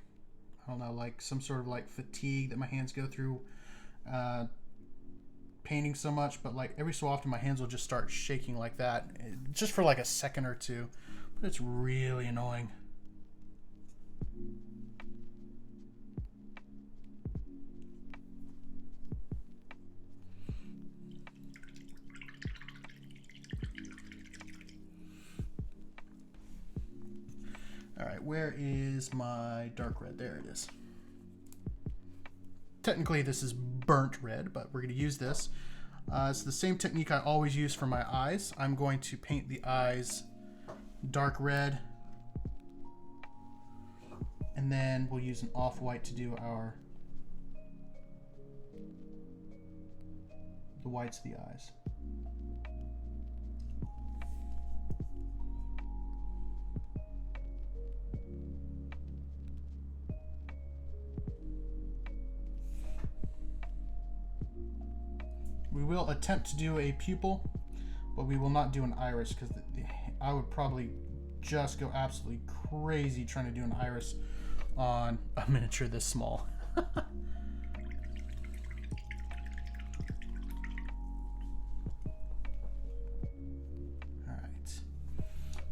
A: I don't know, like some sort of like fatigue that my hands go through painting so much, but like every so often my hands will just start shaking like that, just for like a second or two. But it's really annoying. All right, where is my dark red? There it is. Technically, this is burnt red, but we're going to use this. It's the same technique I always use for my eyes. I'm going to paint the eyes dark red, and then we'll use an off-white to do the whites of the eyes. we will attempt to do a pupil, but we will not do an iris because I would probably just go absolutely crazy trying to do an iris on a miniature this small.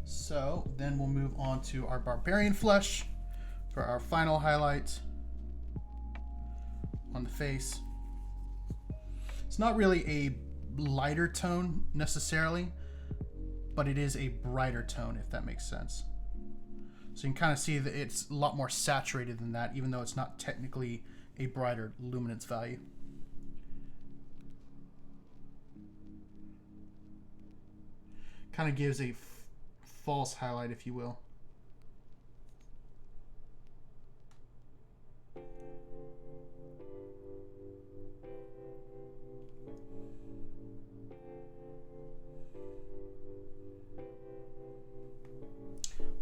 A: So then we'll move on to our barbarian flesh for our final highlight on the face. It's not really a lighter tone necessarily, but it is a brighter tone, if that makes sense. So you can kind of see that it's a lot more saturated than that, even though it's not technically a brighter luminance value. Kind of gives a false highlight, if you will.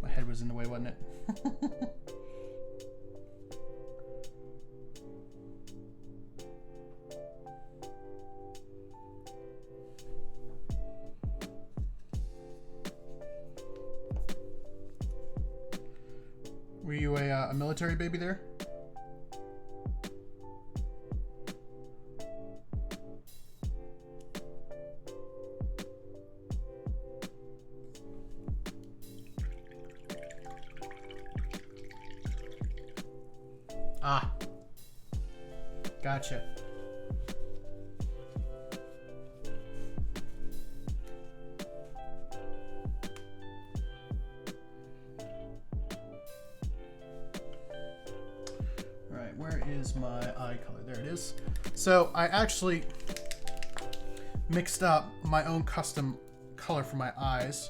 A: My head was in the way, wasn't it? Were you a military baby there? Ah, gotcha. Where is my eye color? There it is. So I actually mixed up my own custom color for my eyes.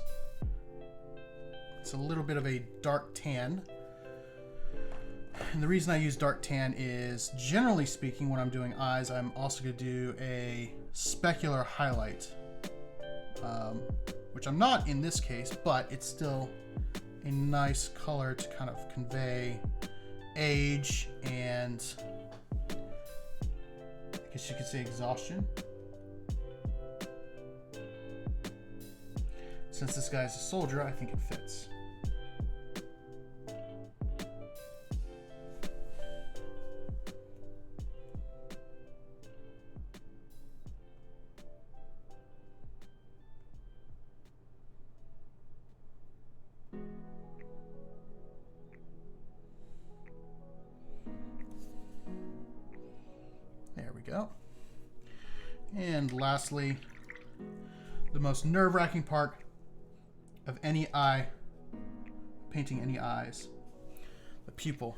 A: It's a little bit of a dark tan. And the reason I use dark tan is, generally speaking, when I'm doing eyes, I'm also going to do a specular highlight. Which I'm not in this case, but it's still a nice color to kind of convey age and, I guess you could say, exhaustion. Since this guy's a soldier, I think it fits. There we go. And lastly, the most nerve-wracking part of any eye, painting any eyes, the pupil.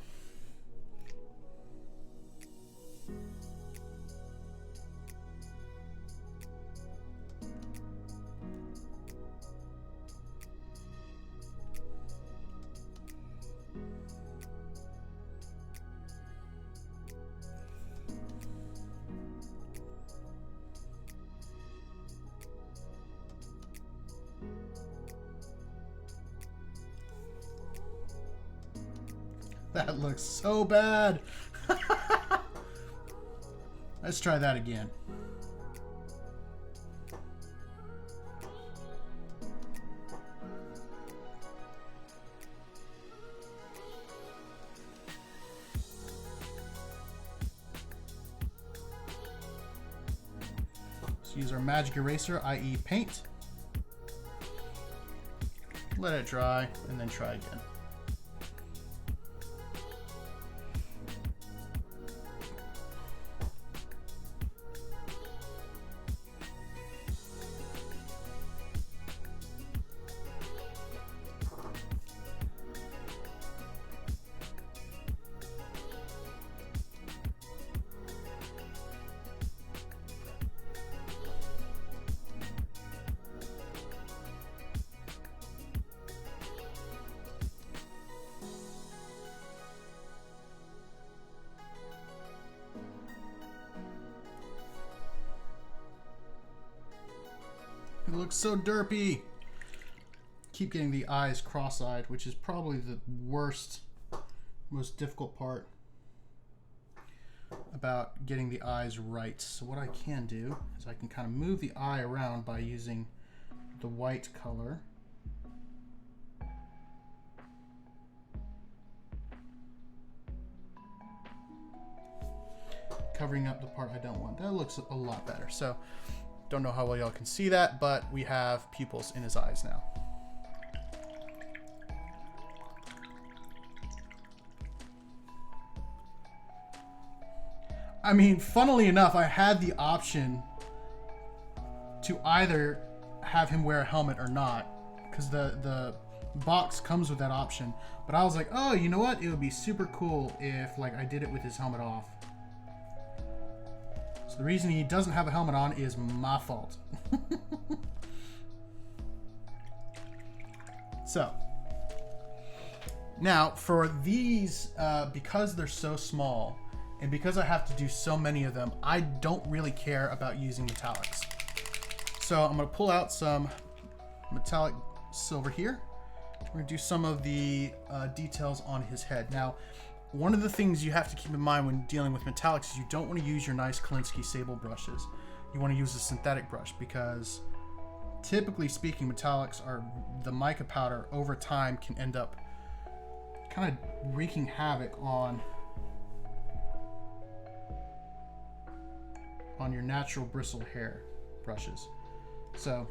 A: That looks so bad. Let's try that again. Let's use our magic eraser, i.e. paint. Let it dry and then try again. It looks so derpy. Keep getting the eyes cross-eyed, which is probably the worst, most difficult part about getting the eyes right. So what I can do is I can kind of move the eye around by using the white color. Covering up the part I don't want. That looks a lot better. So don't know how well y'all can see that, but we have pupils in his eyes now. I mean, funnily enough, I had the option to either have him wear a helmet or not, because the box comes with that option. But I was like, oh, you know what? It would be super cool if like I did it with his helmet off. So the reason he doesn't have a helmet on is my fault. So now for these, because they're so small, and because I have to do so many of them, I don't really care about using metallics. So I'm going to pull out some metallic silver here. We're going to do some of the details on his head. Now, one of the things you have to keep in mind when dealing with metallics is you don't want to use your nice Kolinsky sable brushes. You want to use a synthetic brush because typically speaking, metallics are the mica powder over time can end up kind of wreaking havoc on your natural bristle hair brushes. So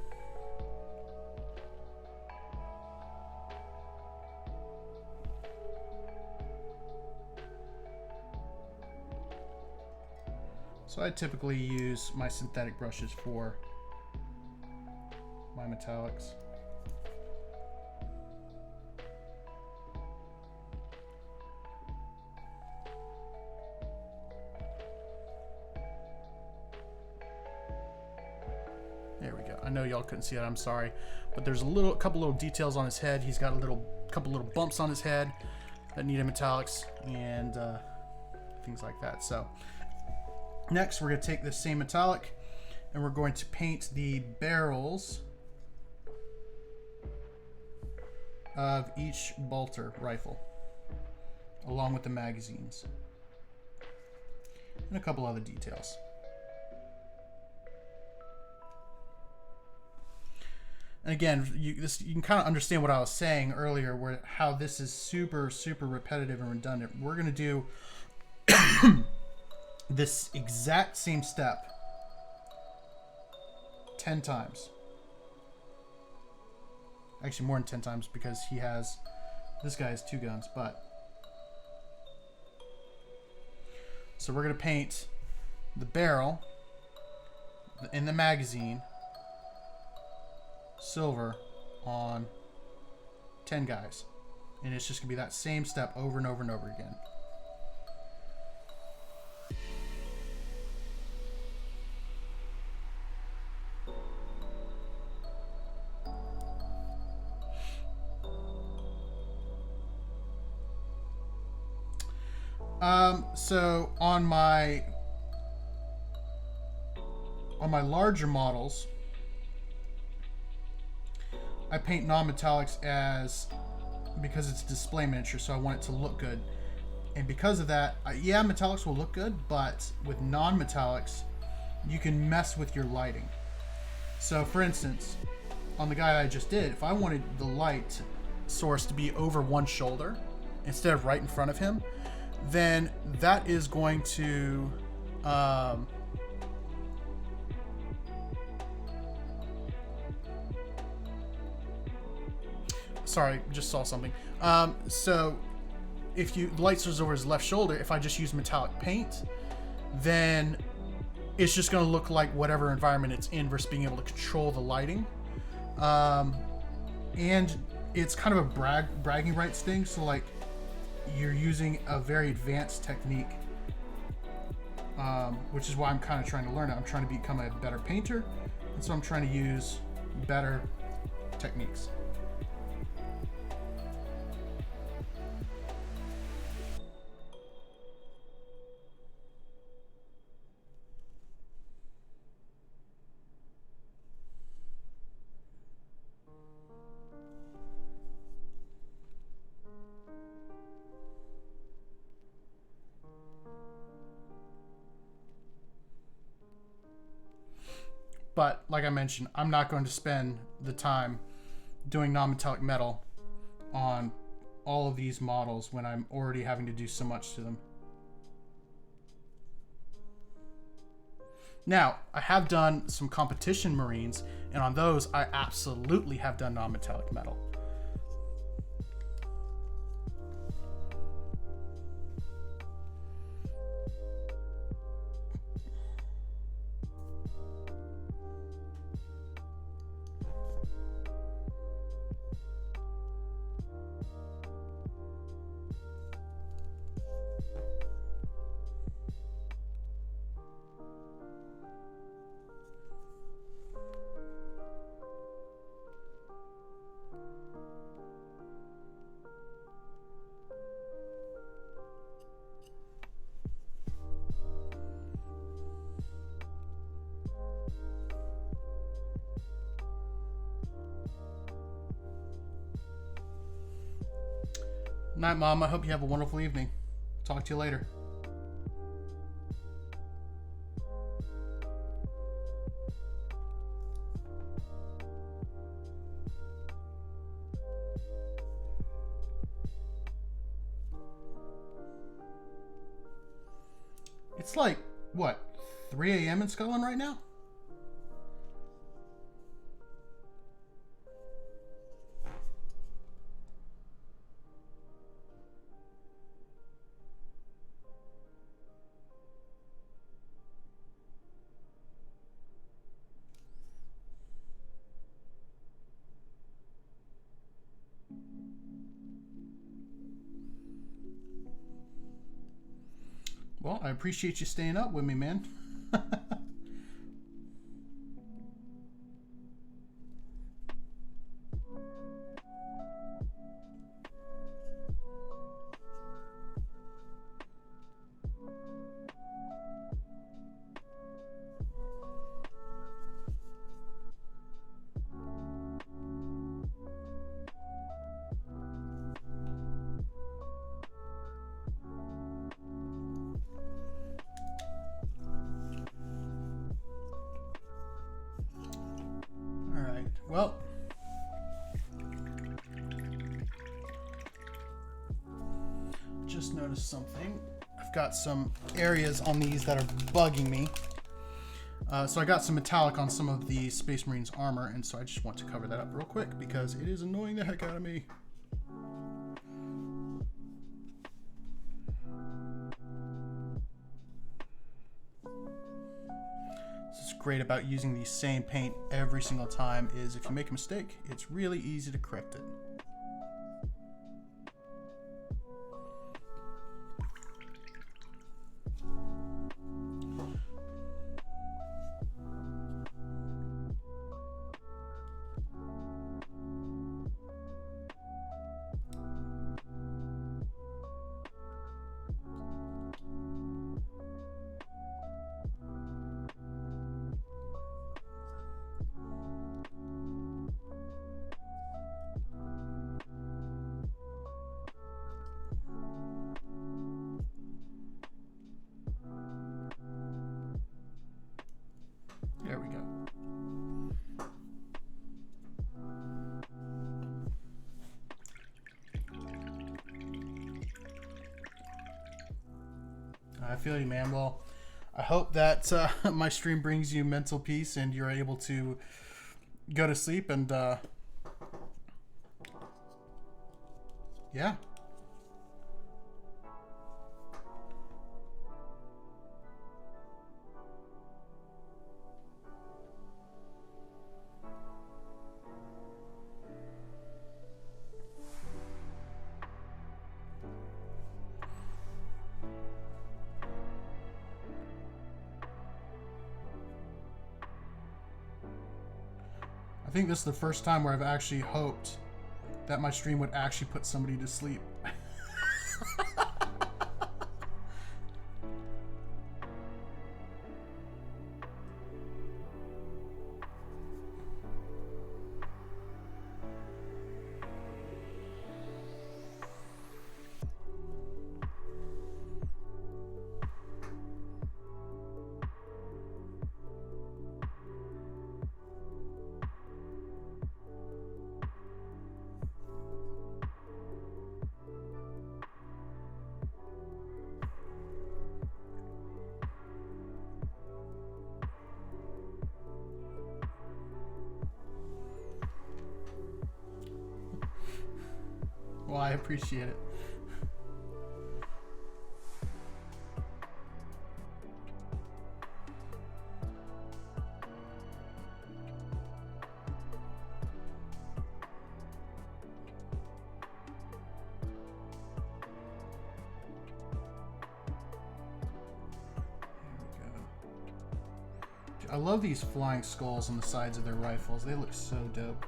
A: I typically use my synthetic brushes for my metallics. There we go. I know y'all couldn't see that, I'm sorry. But there's a couple little details on his head. He's got a couple little bumps on his head that needed metallics and things like that. So next we're going to take this same metallic and we're going to paint the barrels of each bolter rifle along with the magazines and a couple other details. And again, you can kind of understand what I was saying earlier, how this is super, super repetitive and redundant. We're going to do this exact same step 10 times. Actually, more than 10 times because this guy has 2 guns, but. So we're going to paint the barrel in the magazine silver on 10 guys. And it's just going to be that same step over and over and over again. So on my larger models, I paint non-metallics because it's display miniature, so I want it to look good. And because of that, yeah, metallics will look good, but with non-metallics, you can mess with your lighting. So for instance, on the guy I just did, if I wanted the light source to be over one shoulder instead of right in front of him, then that is going to sorry, just saw something. So if the light source is over his left shoulder, if I just use metallic paint, then it's just going to look like whatever environment it's in versus being able to control the lighting. And it's kind of a bragging rights thing. So like, you're using a very advanced technique, which is why I'm kind of trying to learn it. I'm trying to become a better painter, and so I'm trying to use better techniques. But like I mentioned, I'm not going to spend the time doing non-metallic metal on all of these models when I'm already having to do so much to them. Now, I have done some competition Marines, and on those, I absolutely have done non-metallic metal. Night, Mom. I hope you have a wonderful evening. Talk to you later. It's like, what, 3 a.m. in Scotland right now? Well, I appreciate you staying up with me, man. Well, just noticed something. I've got some areas on these that are bugging me. So I got some metallic on some of the Space Marines armor, and so I just want to cover that up real quick because it is annoying the heck out of me. What's great about using the same paint every single time is if you make a mistake, it's really easy to correct it. There we go. I feel you, man. Well, I hope that my stream brings you mental peace and you're able to go to sleep and yeah. I think this is the first time where I've actually hoped that my stream would actually put somebody to sleep. I appreciate it. I love these flying skulls on the sides of their rifles. They look so dope.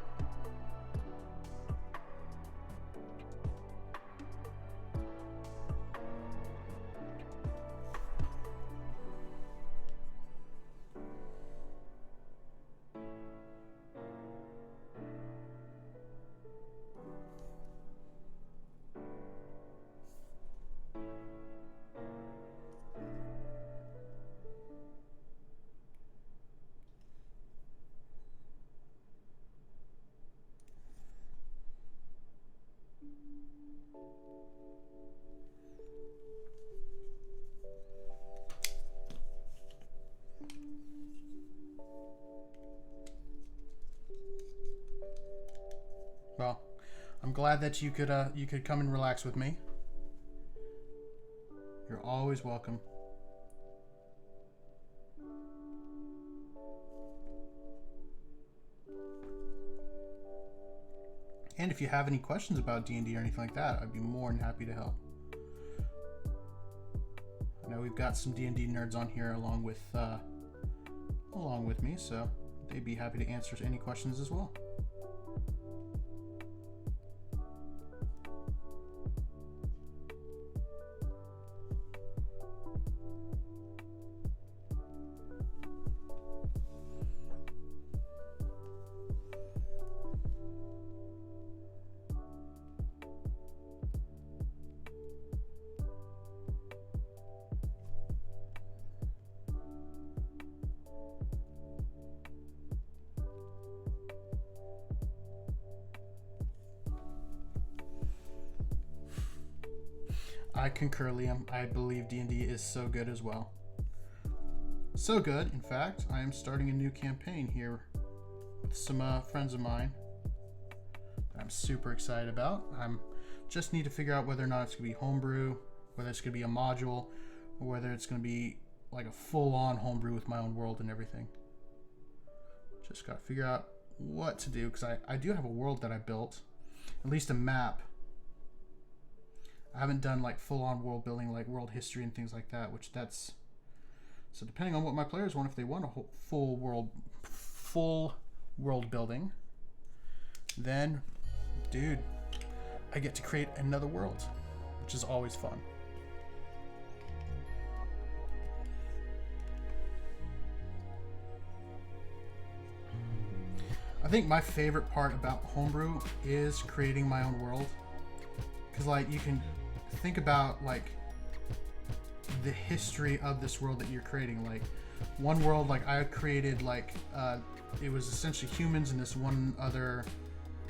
A: Well, I'm glad that you could come and relax with me. You're always welcome. And if you have any questions about D&D or anything like that, I'd be more than happy to help. I know we've got some D&D nerds on here along with me, so they'd be happy to answer any questions as well. I concur, Liam. I believe D&D is so good as well. So good, in fact, I am starting a new campaign here with some friends of mine that I'm super excited about. I'm just need to figure out whether or not it's going to be homebrew, whether it's going to be a module, or whether it's going to be like a full-on homebrew with my own world and everything. Just got to figure out what to do, because I do have a world that I built, at least a map. I haven't done like full-on world building, like world history and things like that, so depending on what my players want, if they want a full world building, then dude, I get to create another world, which is always fun. I think my favorite part about homebrew is creating my own world, because like you can think about like the history of this world that you're creating. Like one world, like I created like it was essentially humans and this one other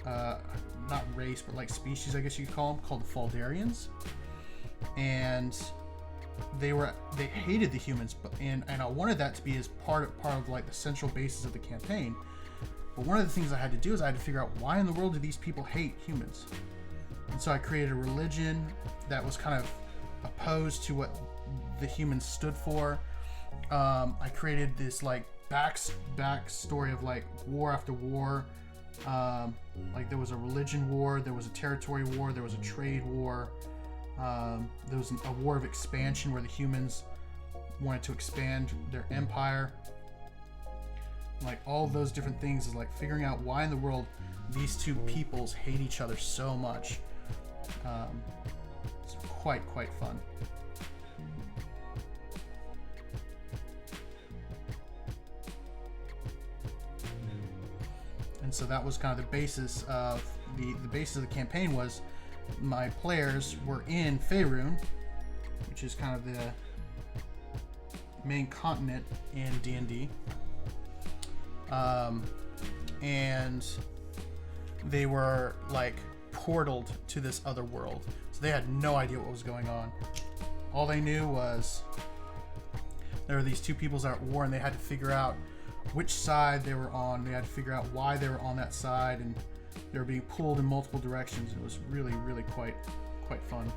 A: not race but like species, I guess you could call them, called the Faldarians, and they hated the humans, but and I wanted that to be as part of like the central basis of the campaign. But one of the things I had to do is I had to figure out why in the world do these people hate humans. And so I created a religion that was kind of opposed to what the humans stood for. I created this like backstory of like war after war. Like there was a religion war, there was a territory war, there was a trade war. There was a war of expansion where the humans wanted to expand their empire. Like all those different things is like figuring out why in the world these two peoples hate each other so much. It's quite fun. And so that was kind of the basis of the basis of the campaign. Was my players were in Faerun, which is kind of the main continent in D&D, and they were like portaled to this other world, so they had no idea what was going on. All they knew was there were these two peoples at war, and they had to figure out which side they were on. They had to figure out why they were on that side, and they were being pulled in multiple directions. It was really, really quite fun.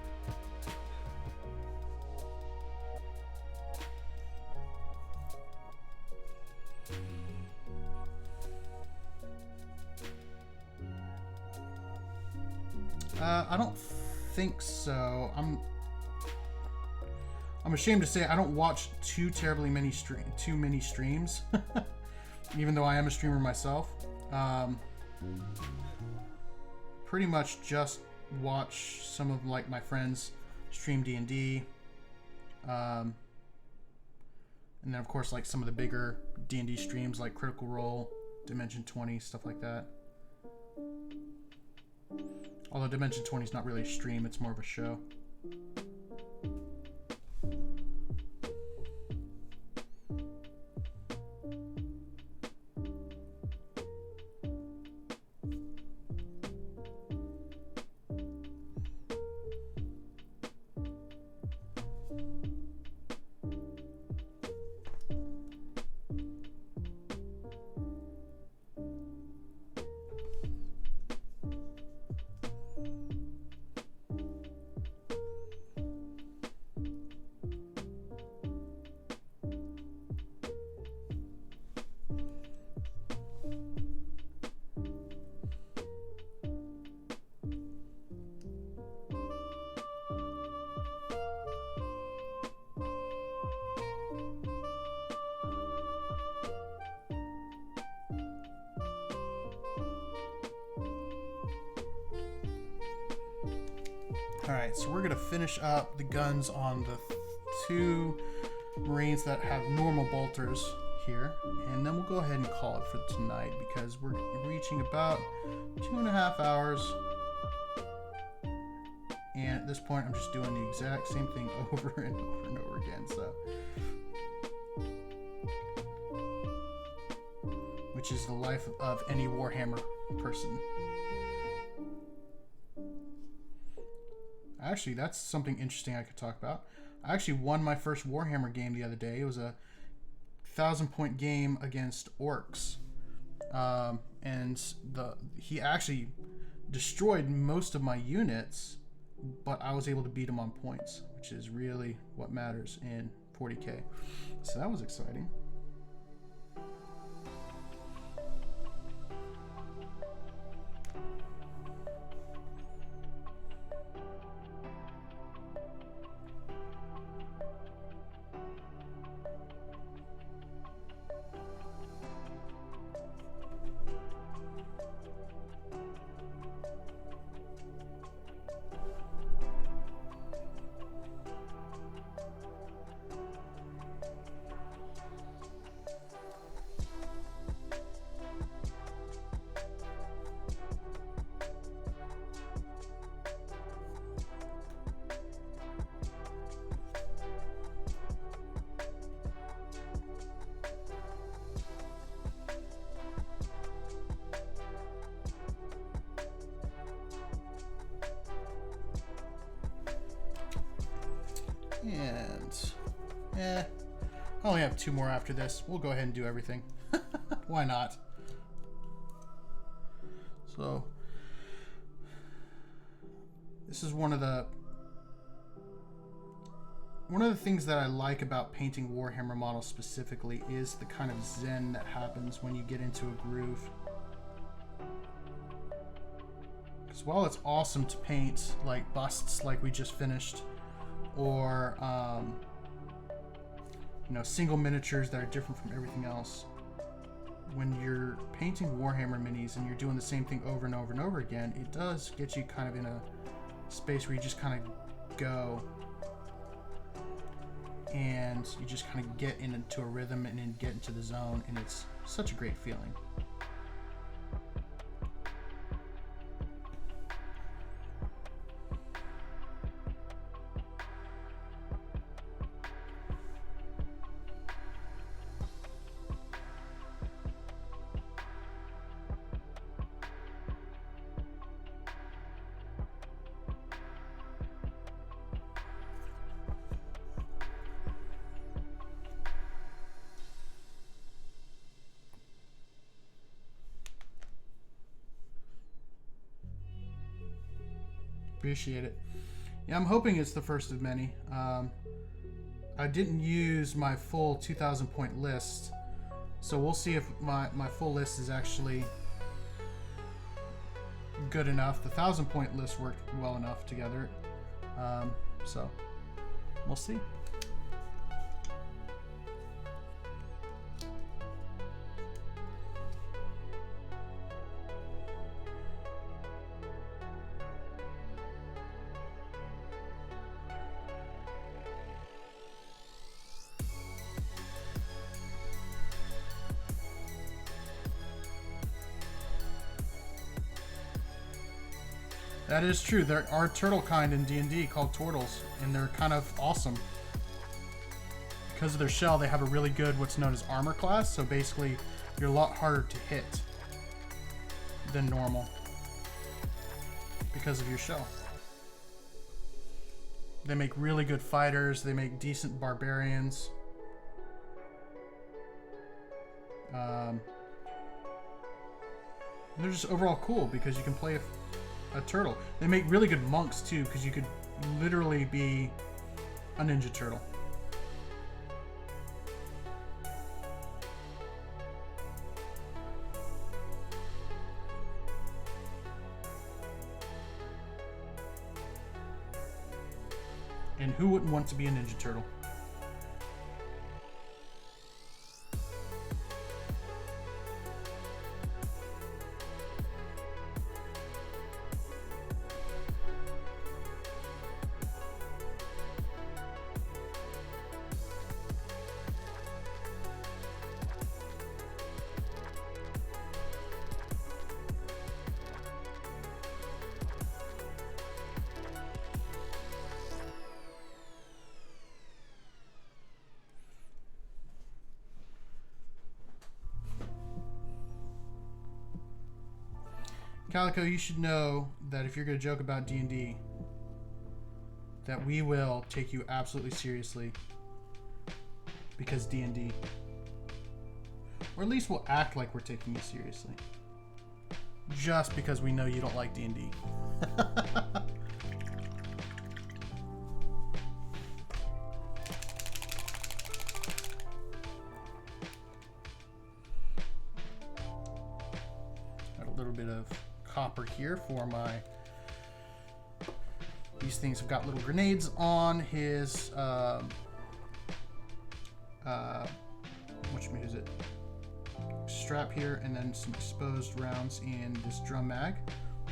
A: I don't think so. I'm ashamed to say I don't watch too many streams, even though I am a streamer myself. Pretty much just watch some of like my friends stream D&D, and then of course like some of the bigger D&D streams like Critical Role, Dimension 20, stuff like that. Although Dimension 20 is not really a stream, it's more of a show. Alright, so we're going to finish up the guns on the two Marines that have normal bolters here, and then we'll go ahead and call it for tonight because we're reaching about 2.5 hours, and at this point I'm just doing the exact same thing over and over and over again, so which is the life of any Warhammer person. Actually, that's something interesting I could talk about. I actually won my first Warhammer game the other day. It was a 1,000-point game against orcs, and he actually destroyed most of my units, but I was able to beat him on points, which is really what matters in 40k. So that was exciting. And I only have 2 more after this. We'll go ahead and do everything. Why not? So this is one of the things that I like about painting Warhammer models specifically is the kind of zen that happens when you get into a groove. Because while it's awesome to paint like busts like we just finished, or you know, single miniatures that are different from everything else, when you're painting Warhammer minis and you're doing the same thing over and over and over again, it does get you kind of in a space where you just kind of go and you just kind of get into a rhythm and then get into the zone, and it's such a great feeling. Appreciate it. Yeah, I'm hoping it's the first of many. I didn't use my full 2,000 point list, so we'll see if my full list is actually good enough. The 1,000 point list worked well enough together, so we'll see. That is true. There are turtle kind in D&D called Tortles, and they're kind of awesome. Because of their shell, they have a really good what's known as armor class, so basically you're a lot harder to hit than normal because of your shell. They make really good fighters, they make decent barbarians. They're just overall cool because you can play a turtle. They make really good monks too, because you could literally be a ninja turtle. And who wouldn't want to be a ninja turtle? Calico, you should know that if you're going to joke about D&D, that we will take you absolutely seriously because D&D. Or at least we'll act like we're taking you seriously. Just because we know you don't like D&D. Got a little bit of copper here for my... These things have got little grenades on his... whatchamajigit, strap here, and then some exposed rounds in this drum mag.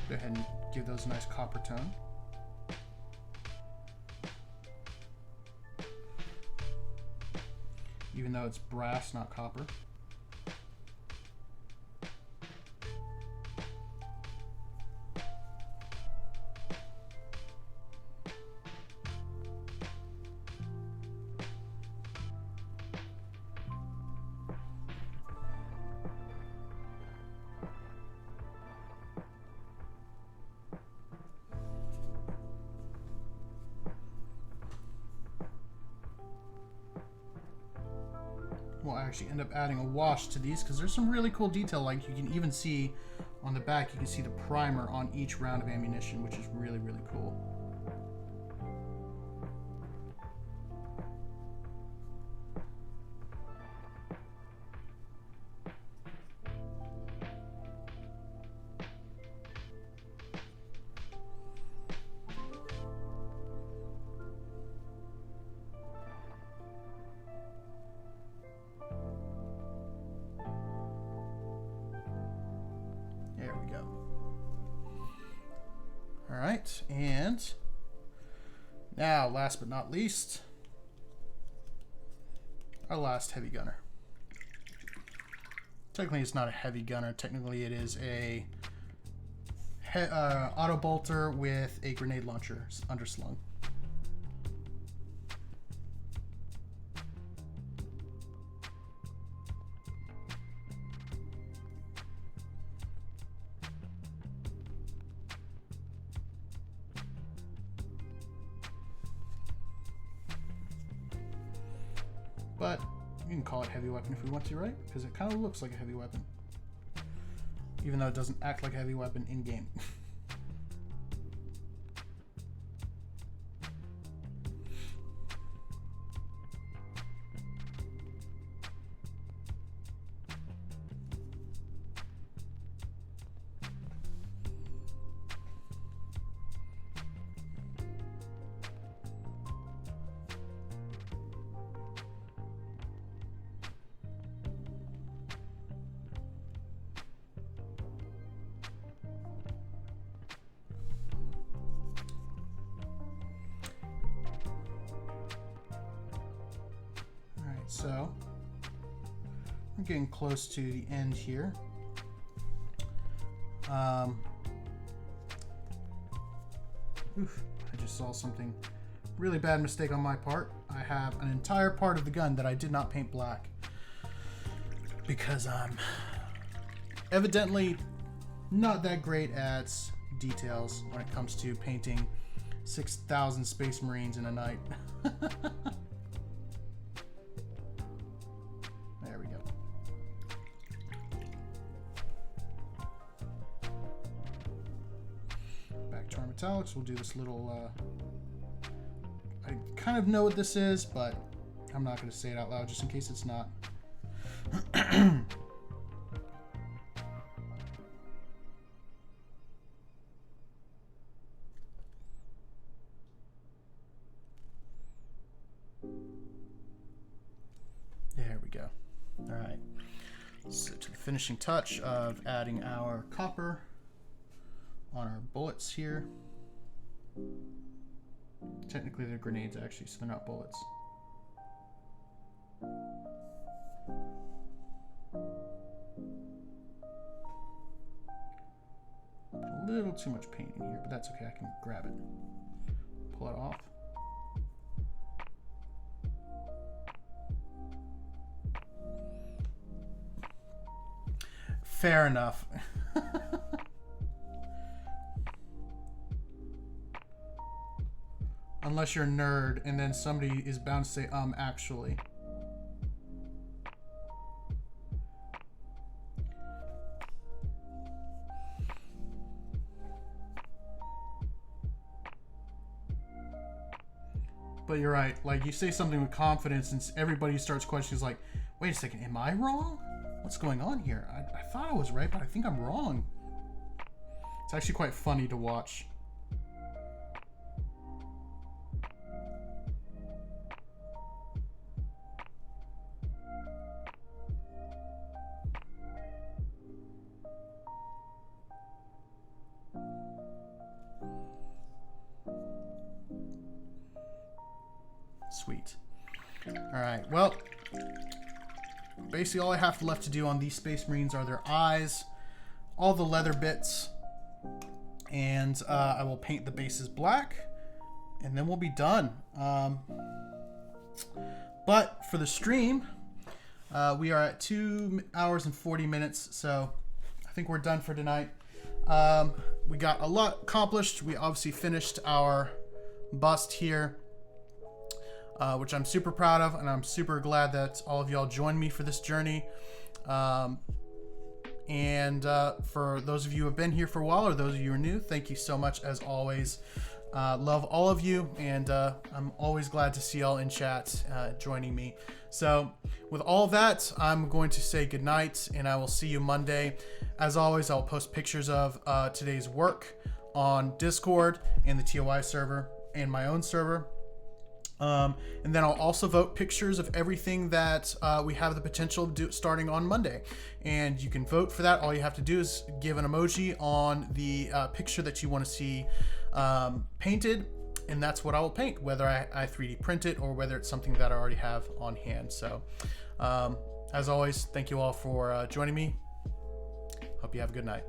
A: Go ahead and give those a nice copper tone. Even though it's brass, not copper. We'll actually end up adding a wash to these because there's some really cool detail. Like you can even see on the back, you can see the primer on each round of ammunition, which is really, really cool. There we go. All right, and now, last but not least, our last heavy gunner. Technically, it's not a heavy gunner. Technically, it is a auto bolter with a grenade launcher underslung. But you can call it heavy weapon if we want to, right? Because it kind of looks like a heavy weapon. Even though it doesn't act like a heavy weapon in game. So we're getting close to the end here. I just saw something really bad mistake on my part. I have an entire part of the gun that I did not paint black because I'm evidently not that great at details when it comes to painting 6,000 Space Marines in a night. There we go. Back to our metallics. We'll do this little I kind of know what this is, but I'm not going to say it out loud just in case it's not. There we go. All right. So to the finishing touch of adding our copper on our bullets here. Technically they're grenades actually, so they're not bullets. A little too much paint in here, but that's okay. I can grab it. Pull it off. Fair enough. Unless you're a nerd, and then somebody is bound to say, actually. But you're right. Like, you say something with confidence, and everybody starts questioning, like, wait a second, am I wrong? What's going on here? I thought I was right, but I think I'm wrong. It's actually quite funny to watch. Sweet. All right, well, basically all I have left to do on these Space Marines are their eyes, all the leather bits, and I will paint the bases black, and then we'll be done. But for the stream, we are at 2 hours and 40 minutes, so I think we're done for tonight. We got a lot accomplished. We obviously finished our bust here, which I'm super proud of, and I'm super glad that all of y'all joined me for this journey. And for those of you who have been here for a while, or those of you who are new, thank you so much as always. Love all of you, and I'm always glad to see y'all in chat joining me. So with all that, I'm going to say goodnight, and I will see you Monday. As always, I'll post pictures of today's work on Discord and the TOI server and my own server. And then I'll also vote pictures of everything that we have the potential of starting on Monday. And you can vote for that. All you have to do is give an emoji on the picture that you want to see painted, and that's what I will paint, whether I 3D print it or whether it's something that I already have on hand. So as always, thank you all for joining me. Hope you have a good night.